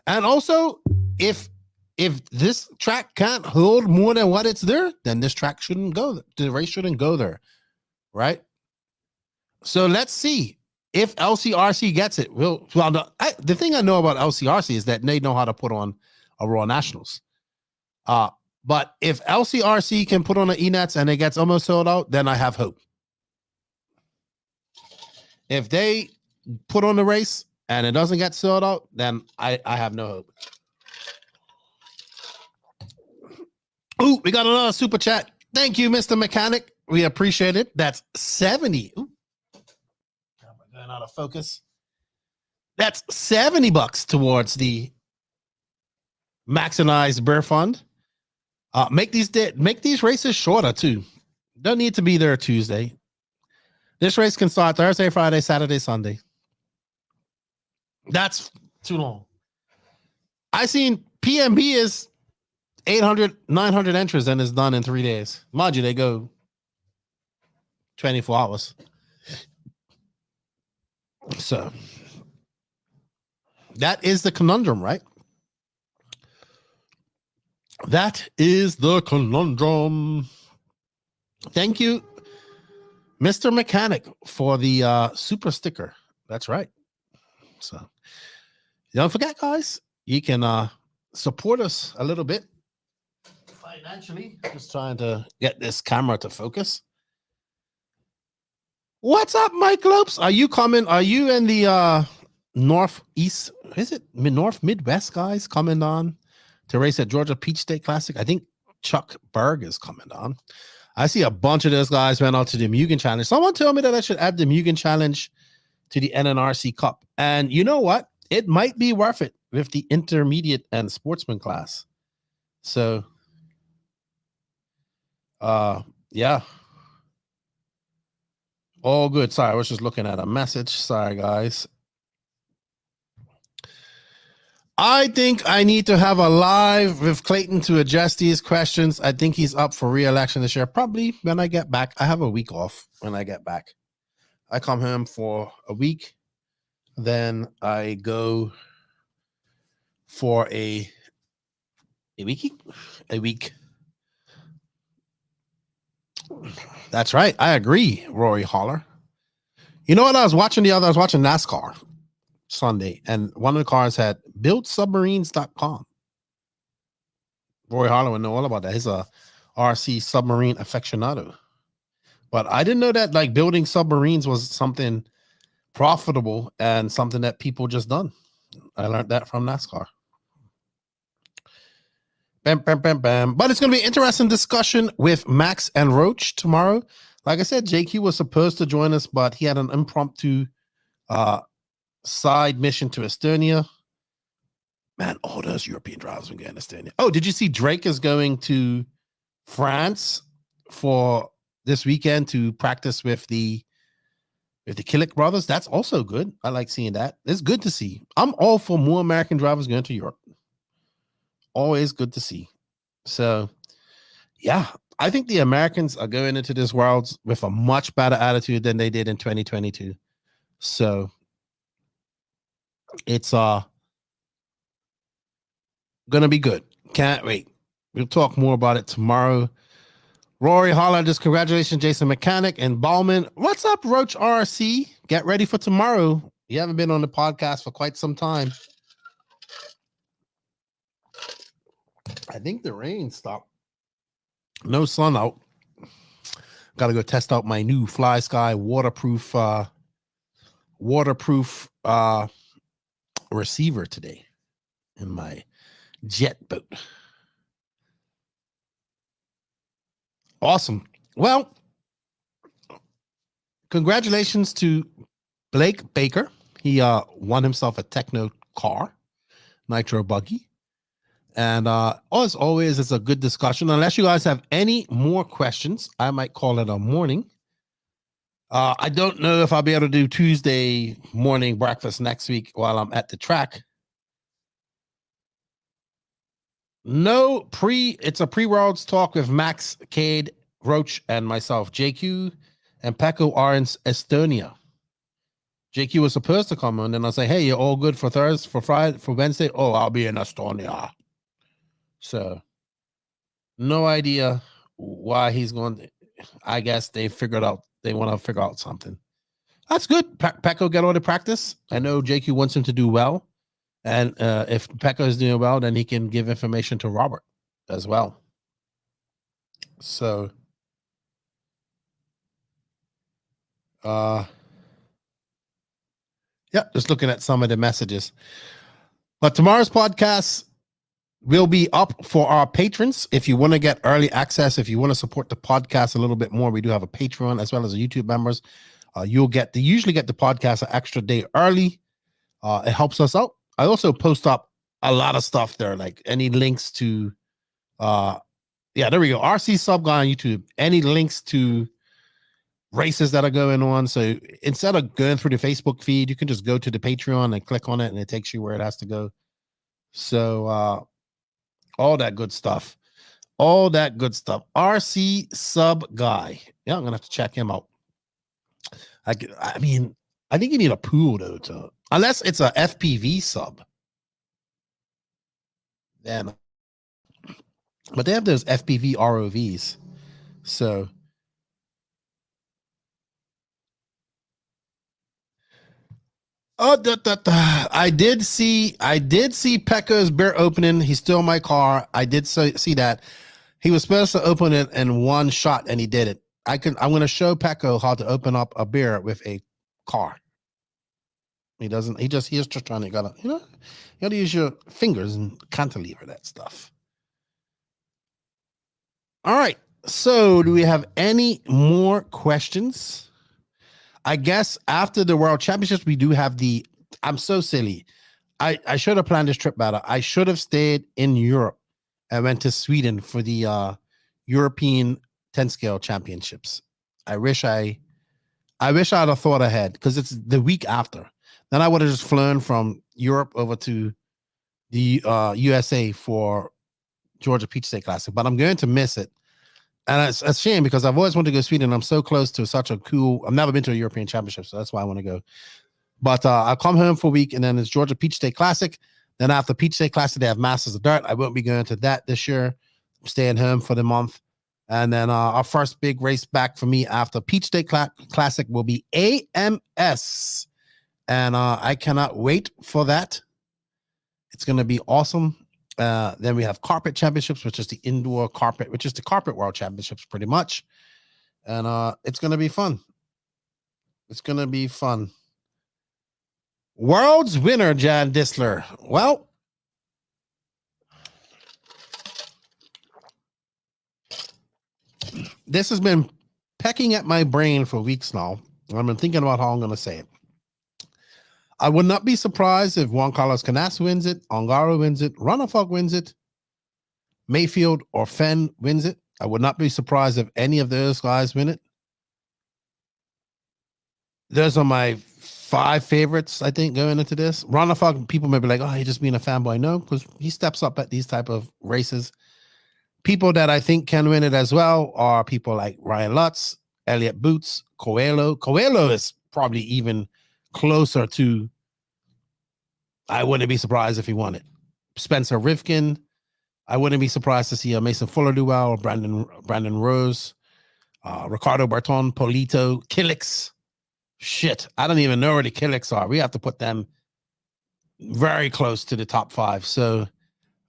And also, if this track can't hold more than what it's there, then this track shouldn't go. The race shouldn't go there, right? So let's see. If LCRC gets it, the thing I know about LCRC is that they know how to put on a Raw Nationals. But if LCRC can put on an ENATS and it gets almost sold out, then I have hope. If they put on the race and it doesn't get sold out, then I have no hope. Ooh, we got another super chat. Thank you, Mr. Mechanic. We appreciate it. That's 70. Ooh. Going out of focus. That's $70 towards the maximized bear fund. Make these races shorter too. Don't need to be there Tuesday. This race can start Thursday, Friday, Saturday, Sunday. That's too long. I seen PMB is 800, 900 entries and it's done in 3 days. Mind you, they go 24 hours. So that is the conundrum, right? That is the conundrum. Thank you, Mr. Mechanic, for the super sticker. That's right. So don't forget, guys, you can support us a little bit financially. Just trying to get this camera to focus. What's up, Mike Lopes? Are you coming? Are you in the northeast? Is it north Midwest guys coming on to race at Georgia Peach State Classic? I think Chuck Berg is coming on. I see a bunch of those guys went out to the Mugen Challenge. Someone told me that I should add the Mugen Challenge to the NNRC Cup. And you know what? It might be worth it with the intermediate and sportsman class. So, yeah. All good. Sorry, I was just looking at a message. Sorry, guys. I think I need to have a live with Clayton to address these questions. I think he's up for re-election this year. Probably when I get back. I have a week off when I get back. I come home for a week. Then I go for a week. That's right. I agree, Rory Holler. You know what I was watching I was watching NASCAR Sunday, and one of the cars had buildsubmarines.com. Rory Holler would know all about that. He's a RC submarine aficionado. But I didn't know that like building submarines was something profitable and something that people just done. I learned that from NASCAR. Bam, bam, bam, bam. But it's going to be an interesting discussion with Max and Roach tomorrow. Like I said, JQ was supposed to join us, but he had an impromptu side mission to Estonia. Man, all those European drivers are going to Estonia. Oh, did you see Drake is going to France for this weekend to practice with the Killick brothers? That's also good. I like seeing that. It's good to see. I'm all for more American drivers going to Europe. Always good to see. So, yeah, I think the Americans are going into this world with a much better attitude than they did in 2022. So, it's going to be good. Can't wait. We'll talk more about it tomorrow. Rory Hollanders, congratulations, Jason Mechanic and Ballman. What's up, Roach RC? Get ready for tomorrow. You haven't been on the podcast for quite some time. I think the rain stopped. No sun out. Got to go test out my new Fly Sky waterproof receiver today in my jet boat. Awesome. Well, congratulations to Blake Baker. He won himself a Techno car, Nitro buggy. And as always, it's a good discussion. Unless you guys have any more questions, I might call it a morning. I don't know if I'll be able to do Tuesday morning breakfast next week while I'm at the track. It's a pre-worlds talk with Max, Cade, Roach, and myself. JQ and Pecco are in Estonia. JQ was supposed to come on, and I'll say, hey, you're all good for Thursday, for Friday, for Wednesday? Oh, I'll be in Estonia. So, no idea why he's going. I guess they want to figure out something. That's good. Pecco get all the practice. I know JQ wants him to do well. And if Pecco is doing well, then he can give information to Robert as well. So, yeah, just looking at some of the messages. But tomorrow's podcast will be up for our patrons. If you want to get early access, if you want to support the podcast a little bit more, we do have a Patreon as well as a YouTube members. You'll usually get the podcast an extra day early. It helps us out. I also post up a lot of stuff there, like any links to, there we go. RC Sub Guy on YouTube. Any links to races that are going on. So instead of going through the Facebook feed, you can just go to the Patreon and click on it, and it takes you where it has to go. So all that good stuff. RC Sub Guy. Yeah, I'm gonna have to check him out. I mean, I think you need a pool though, unless it's a FPV sub. Then, but they have those FPV ROVs. So, I did see Pecco's beer opening. He stole my car. I did see that. He was supposed to open it in one shot, and he did it. I'm going to show Pecco how to open up a beer with a car. He's just trying to, you gotta use your fingers and cantilever that stuff. All right. So do we have any more questions? I guess after the World Championships, we do have I'm so silly. I should have planned this trip better. I should have stayed in Europe and went to Sweden for the European 10 scale championships. I wish I'd have thought ahead, because it's the week after. Then I would have just flown from Europe over to the USA for Georgia Peach State Classic, but I'm going to miss it. And it's a shame, because I've always wanted to go to Sweden. I'm so close to such a cool, I've never been to a European Championship, so that's why I want to go. But I'll come home for a week, and then it's Georgia Peach State Classic. Then after Peach State Classic, they have Masters of Dirt. I won't be going to that this year. I'm staying home for the month. And then our first big race back for me after Peach State Classic will be AMS. And I cannot wait for that. It's going to be awesome. Then we have Carpet Championships, which is the indoor carpet, which is the Carpet World Championships pretty much. And it's going to be fun. It's going to be fun. World's winner, Jan Disler. Well, this has been pecking at my brain for weeks now. I've been thinking about how I'm going to say it. I would not be surprised if Juan Carlos Canas wins it, Ongaro wins it, Runafog wins it, Mayfield or Fenn wins it. I would not be surprised if any of those guys win it. Those are my 5 favorites, I think, going into this. Runafog, people may be like, oh, he's just being a fanboy. No, because he steps up at these type of races. People that I think can win it as well are people like Ryan Lutz, Elliot Boots, Coelho. Coelho is probably even closer to, I wouldn't be surprised if he won it. Spencer Rivkin. I wouldn't be surprised to see a Mason Fuller do well, Brandon Rose, Ricardo Berton, Polito, Killix. Shit, I don't even know where the Killix are. We have to put them very close to the top 5. So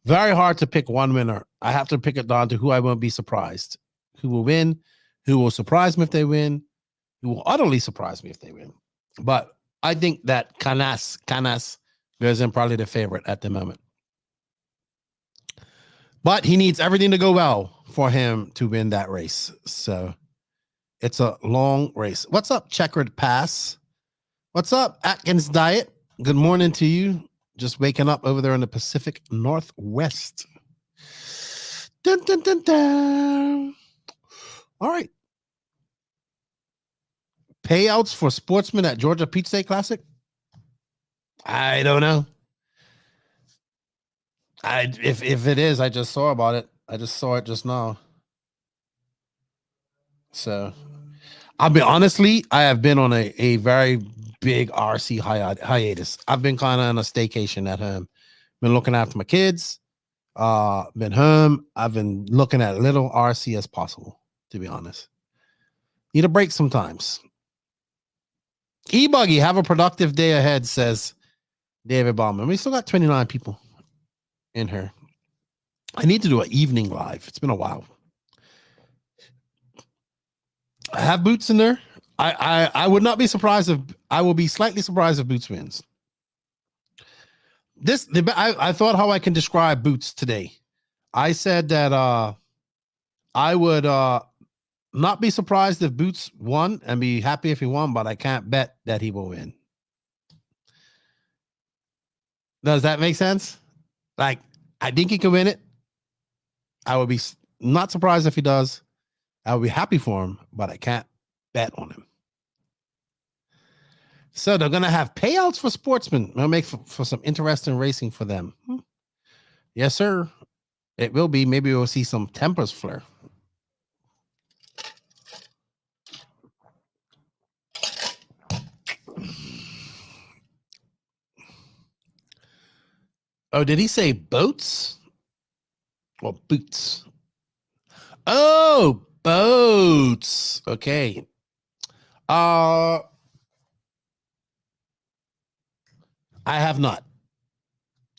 very hard to pick one winner. I have to pick it down to who I won't be surprised. Who will win, who will surprise me if they win, who will utterly surprise me if they win. But I think that Canas goes in probably the favorite at the moment. But he needs everything to go well for him to win that race. So it's a long race. What's up, Checkered Pass? What's up, Atkins Diet? Good morning to you. Just waking up over there in the Pacific Northwest. Dun, dun, dun, dun. All right. Payouts for sportsmen at Georgia Peach State Classic? I don't know. If it is, I just saw about it. I just saw it just now. So I'll be honestly, I have been on a very big RC hiatus. I've been kind of on a staycation at home. Been looking after my kids. Been home. I've been looking at little RC as possible, to be honest. Need a break sometimes. E-Buggy, have a productive day ahead, says David Bauman. We still got 29 people in here. I need to do an evening live. It's been a while. I have Boots in there. I would not be surprised if I will be slightly surprised if Boots wins. I thought how I can describe Boots today. I said that I would not be surprised if Boots won and be happy if he won, but I can't bet that he will win. Does that make sense? Like, I think he can win it. I would be not surprised if he does. I would be happy for him, but I can't bet on him. So they're going to have payouts for sportsmen. I'll make for some interesting racing for them. Yes, sir. It will be. Maybe we'll see some tempers flare. Oh, did he say boats? Or boots? Oh, boats. Okay. I have not.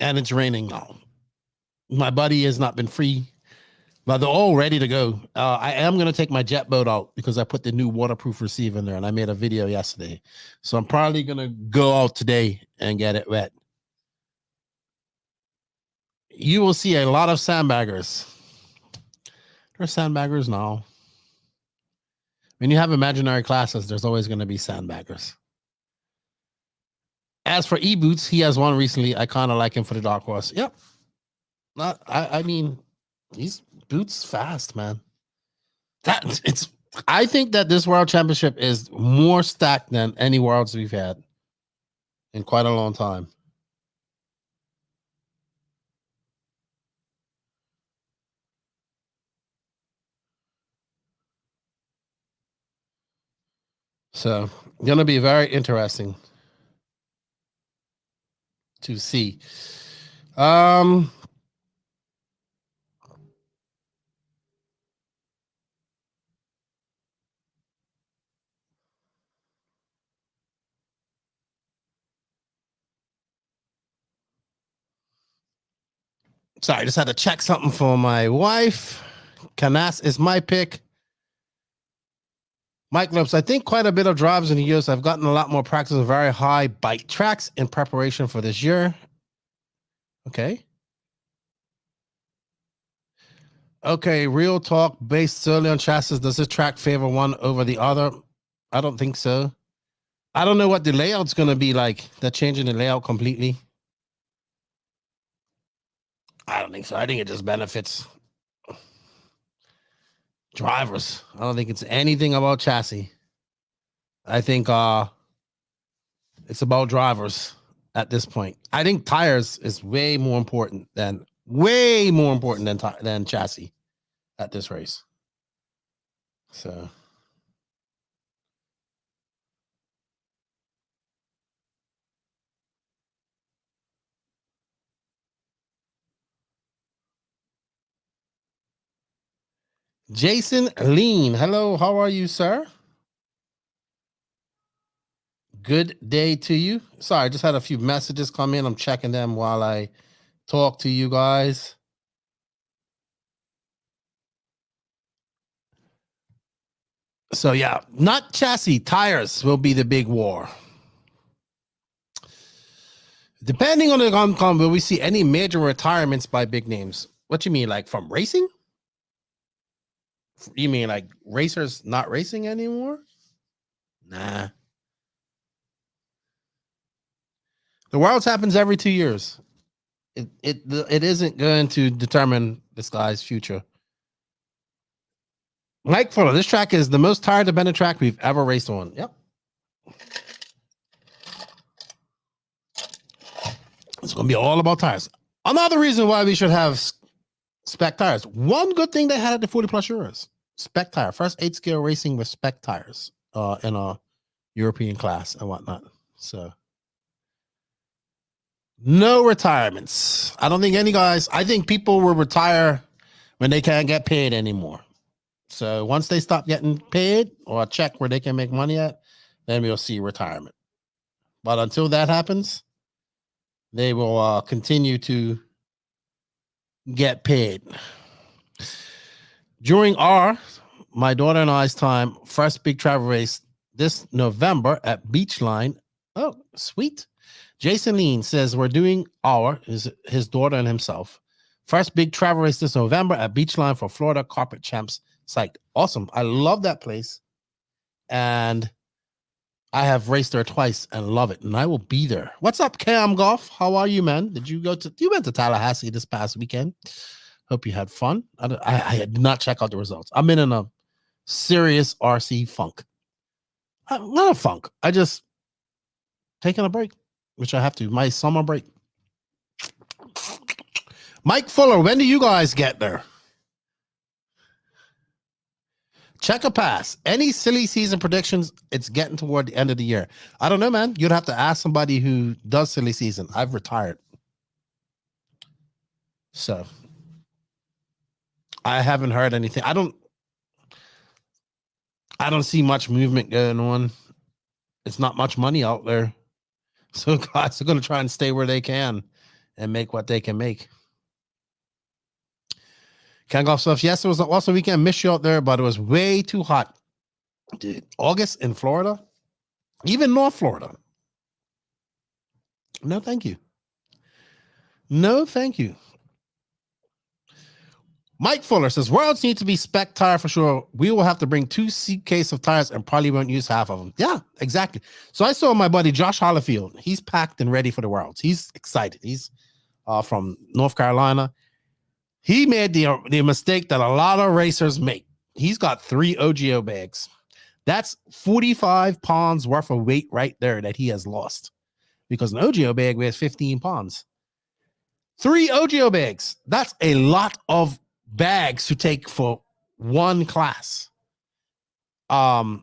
And it's raining now. My buddy has not been free, but they're all ready to go. I am going to take my jet boat out because I put the new waterproof receiver in there and I made a video yesterday. So I'm probably going to go out today and get it wet. You will see a lot of sandbaggers. There's sandbaggers now. When you have imaginary classes, there's always going to be sandbaggers. As for E-Boots, he has one recently. I kind of like him for the dark horse. Yep. I mean, these Boots fast, man. I think that this World Championship is more stacked than any Worlds we've had in quite a long time. So, going to be very interesting to see. Sorry, I just had to check something for my wife. Canas is my pick. Mike Lopes, I think quite a bit of drivers in the US have gotten a lot more practice of very high bike tracks in preparation for this year. Okay. Okay, real talk based solely on chassis. Does this track favor one over the other? I don't think so. I don't know what the layout's going to be like. They're changing the layout completely. I don't think so. I think it just benefits drivers. I don't think it's anything about chassis. I think it's about drivers at this point. I think tires is way more important than chassis at this race. So Jason Lean, hello, how are you, sir? Good day to you. Sorry, I just had a few messages come in. I'm checking them while I talk to you guys. So yeah, not chassis, tires will be the big war. Depending on the outcome, will we see any major retirements by big names? What you mean, like from racing? You mean like racers not racing anymore? Nah. The Worlds happens every 2 years. It isn't going to determine this guy's future. Mike Fuller, this track is the most tire dependent track we've ever raced on. Yep. It's going to be all about tires. Another reason why we should have spec tires. One good thing they had at the 40 plus Euros. Spec tire. First 8 scale racing with spec tires in a European class and whatnot. So no retirements. I don't think any guys, I think people will retire when they can't get paid anymore. So once they stop getting paid or a check where they can make money at, then we'll see retirement. But until that happens, they will continue to get paid. During my daughter and I's time, first big travel race this November at Beachline. Oh, sweet. Jason Lean says we're doing his daughter and himself. First big travel race this November at Beachline for Florida Carpet Champs site. Awesome. I love that place. And I have raced there twice and love it. And I will be there. What's up, Cam Goff? How are you, man? You went to Tallahassee this past weekend? Hope you had fun. I did not check out the results. I'm in a serious RC funk. Not a funk. I just taking a break, which I have to. My summer break. Mike Fuller, when do you guys get there? Check a pass. Any silly season predictions? It's getting toward the end of the year. I don't know, man. You'd have to ask somebody who does silly season. I've retired. So I haven't heard anything. I don't see much movement going on. It's not much money out there. So guys are going to try and stay where they can and make what they can make. Ken Golf stuff. Yes, it was also weekend. Miss you out there, but it was way too hot. Dude, August in Florida, even North Florida. No, thank you. No, thank you. Mike Fuller says, Worlds need to be spec tire for sure. We will have to bring 2 suitcases of tires and probably won't use half of them. Yeah, exactly. So I saw my buddy Josh Hollifield. He's packed and ready for the Worlds. He's excited. He's from North Carolina. He made the mistake that a lot of racers make. He's got 3 OGO bags. That's 45 pounds worth of weight right there that he has lost because an OGO bag weighs 15 pounds. 3 OGO bags. That's a lot of bags to take for one class. I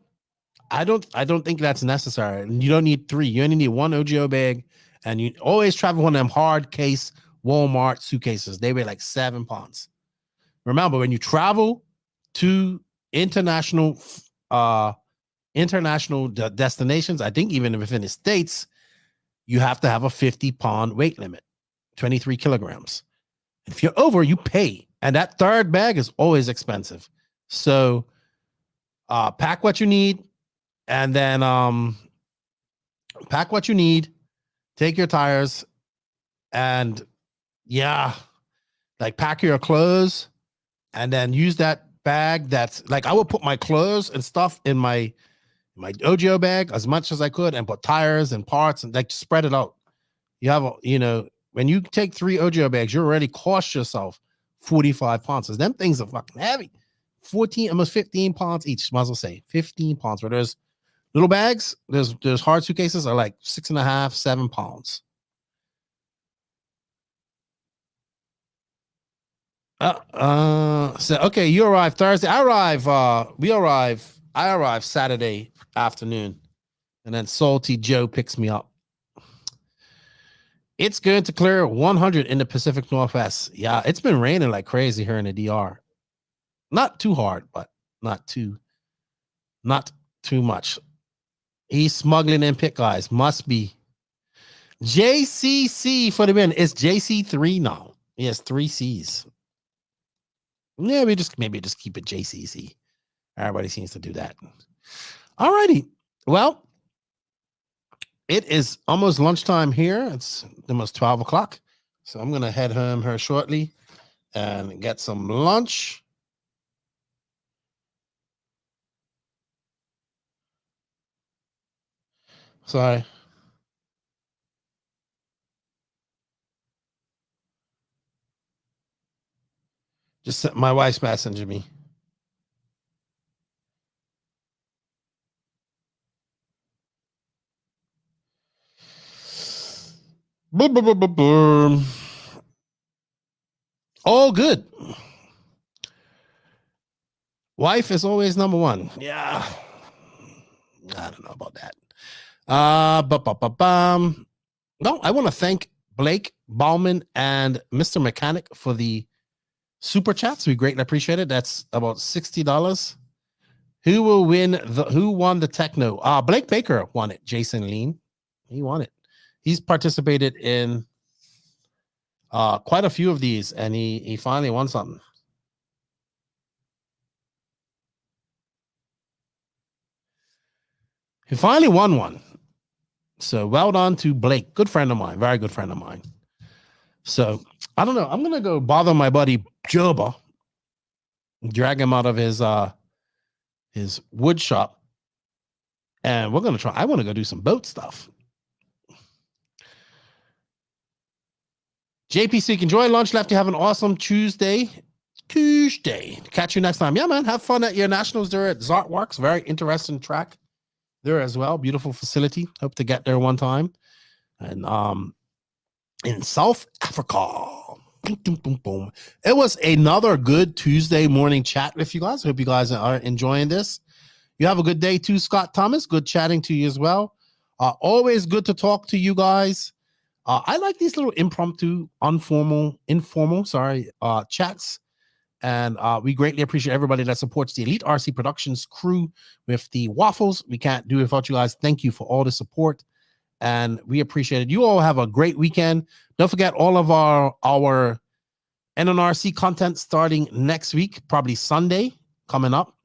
don't think that's necessary. You don't need 3. You only need 1 OGO bag, and you always travel one of them hard case Walmart suitcases. They weigh like 7 pounds. Remember, when you travel to international destinations, I think even within the States, you have to have a 50-pound weight limit, 23 kilograms. If you're over, you pay. And that third bag is always expensive. So pack what you need, and then pack what you need, take your tires, and like pack your clothes, and then use that bag. That's like, I would put my clothes and stuff in my OGO bag as much as I could, and put tires and parts and like spread it out. You have, when you take 3 OGO bags, you already cost yourself 45 pounds. So them things are fucking heavy. 14, almost 15 pounds each. Might as well say 15 pounds. Where there's little bags, there's hard suitcases are like 6.5, 7 pounds. So okay, you arrive Thursday. I arrive Saturday afternoon, and then Salty Joe picks me up. It's going to clear 100 in the Pacific Northwest. Yeah, it's been raining like crazy here in the DR. Not too hard, but not too much. He's smuggling in pit, guys. Must be JCC for the win. It's JC3 now. He has 3 C's. Yeah, maybe just keep it JCC. Everybody seems to do that. All righty. Well, it is almost lunchtime here. It's almost 12 o'clock. So I'm going to head home here shortly and get some lunch. Sorry. Just my wife's messaging me. Boom, boom, boom, boom, boom. All good. Wife is always number one. Yeah. I don't know about that. No, I want to thank Blake Bauman and Mr. Mechanic for the super chats. We greatly appreciate it. That's about $60. Who won the Techno? Blake Baker won it. Jason Lean. He won it. He's participated in quite a few of these, and he finally won something. He finally won one. So well done to Blake. Good friend of mine. Very good friend of mine. So I don't know. I'm going to go bother my buddy Joba, drag him out of his wood shop. And we're going to try. I want to go do some boat stuff. JPC, enjoy lunch. Lefty, have an awesome Tuesday. Catch you next time. Yeah, man. Have fun at your nationals there at Zartworks. Very interesting track there as well. Beautiful facility. Hope to get there one time. And in South Africa. Boom, boom, boom, boom. It was another good Tuesday morning chat with you guys. Hope you guys are enjoying this. You have a good day too, Scott Thomas. Good chatting to you as well. Always good to talk to you guys. I like these little impromptu, informal chats. And we greatly appreciate everybody that supports the Elite RC Productions crew with the waffles. We can't do it without you guys. Thank you for all the support. And we appreciate it. You all have a great weekend. Don't forget all of our NNRC content starting next week, probably Sunday coming up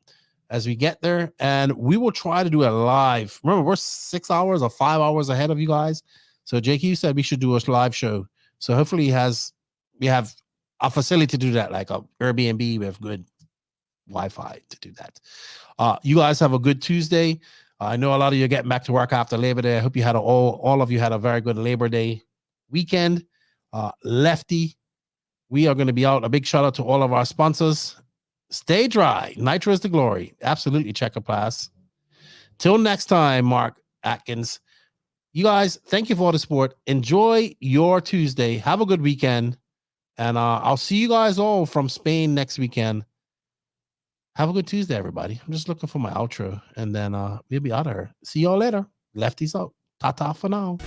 as we get there. And we will try to do a live. Remember, we're 6 hours or 5 hours ahead of you guys. So JQ said we should do a live show. So hopefully we have a facility to do that, like a Airbnb with good Wi-Fi to do that. You guys have a good Tuesday. I know a lot of you are getting back to work after Labor Day. I hope you had all of you had a very good Labor Day weekend. Lefty, we are going to be out. A big shout out to all of our sponsors. Stay dry. Nitro is the glory. Absolutely, Checker Class. Till next time, Mark Atkins. You guys, thank you for all the support. Enjoy your Tuesday. Have a good weekend. And I'll see you guys all from Spain next weekend. Have a good Tuesday, everybody. I'm just looking for my outro. And then we'll be out of here. See y'all later. Lefty's out. Ta-ta for now.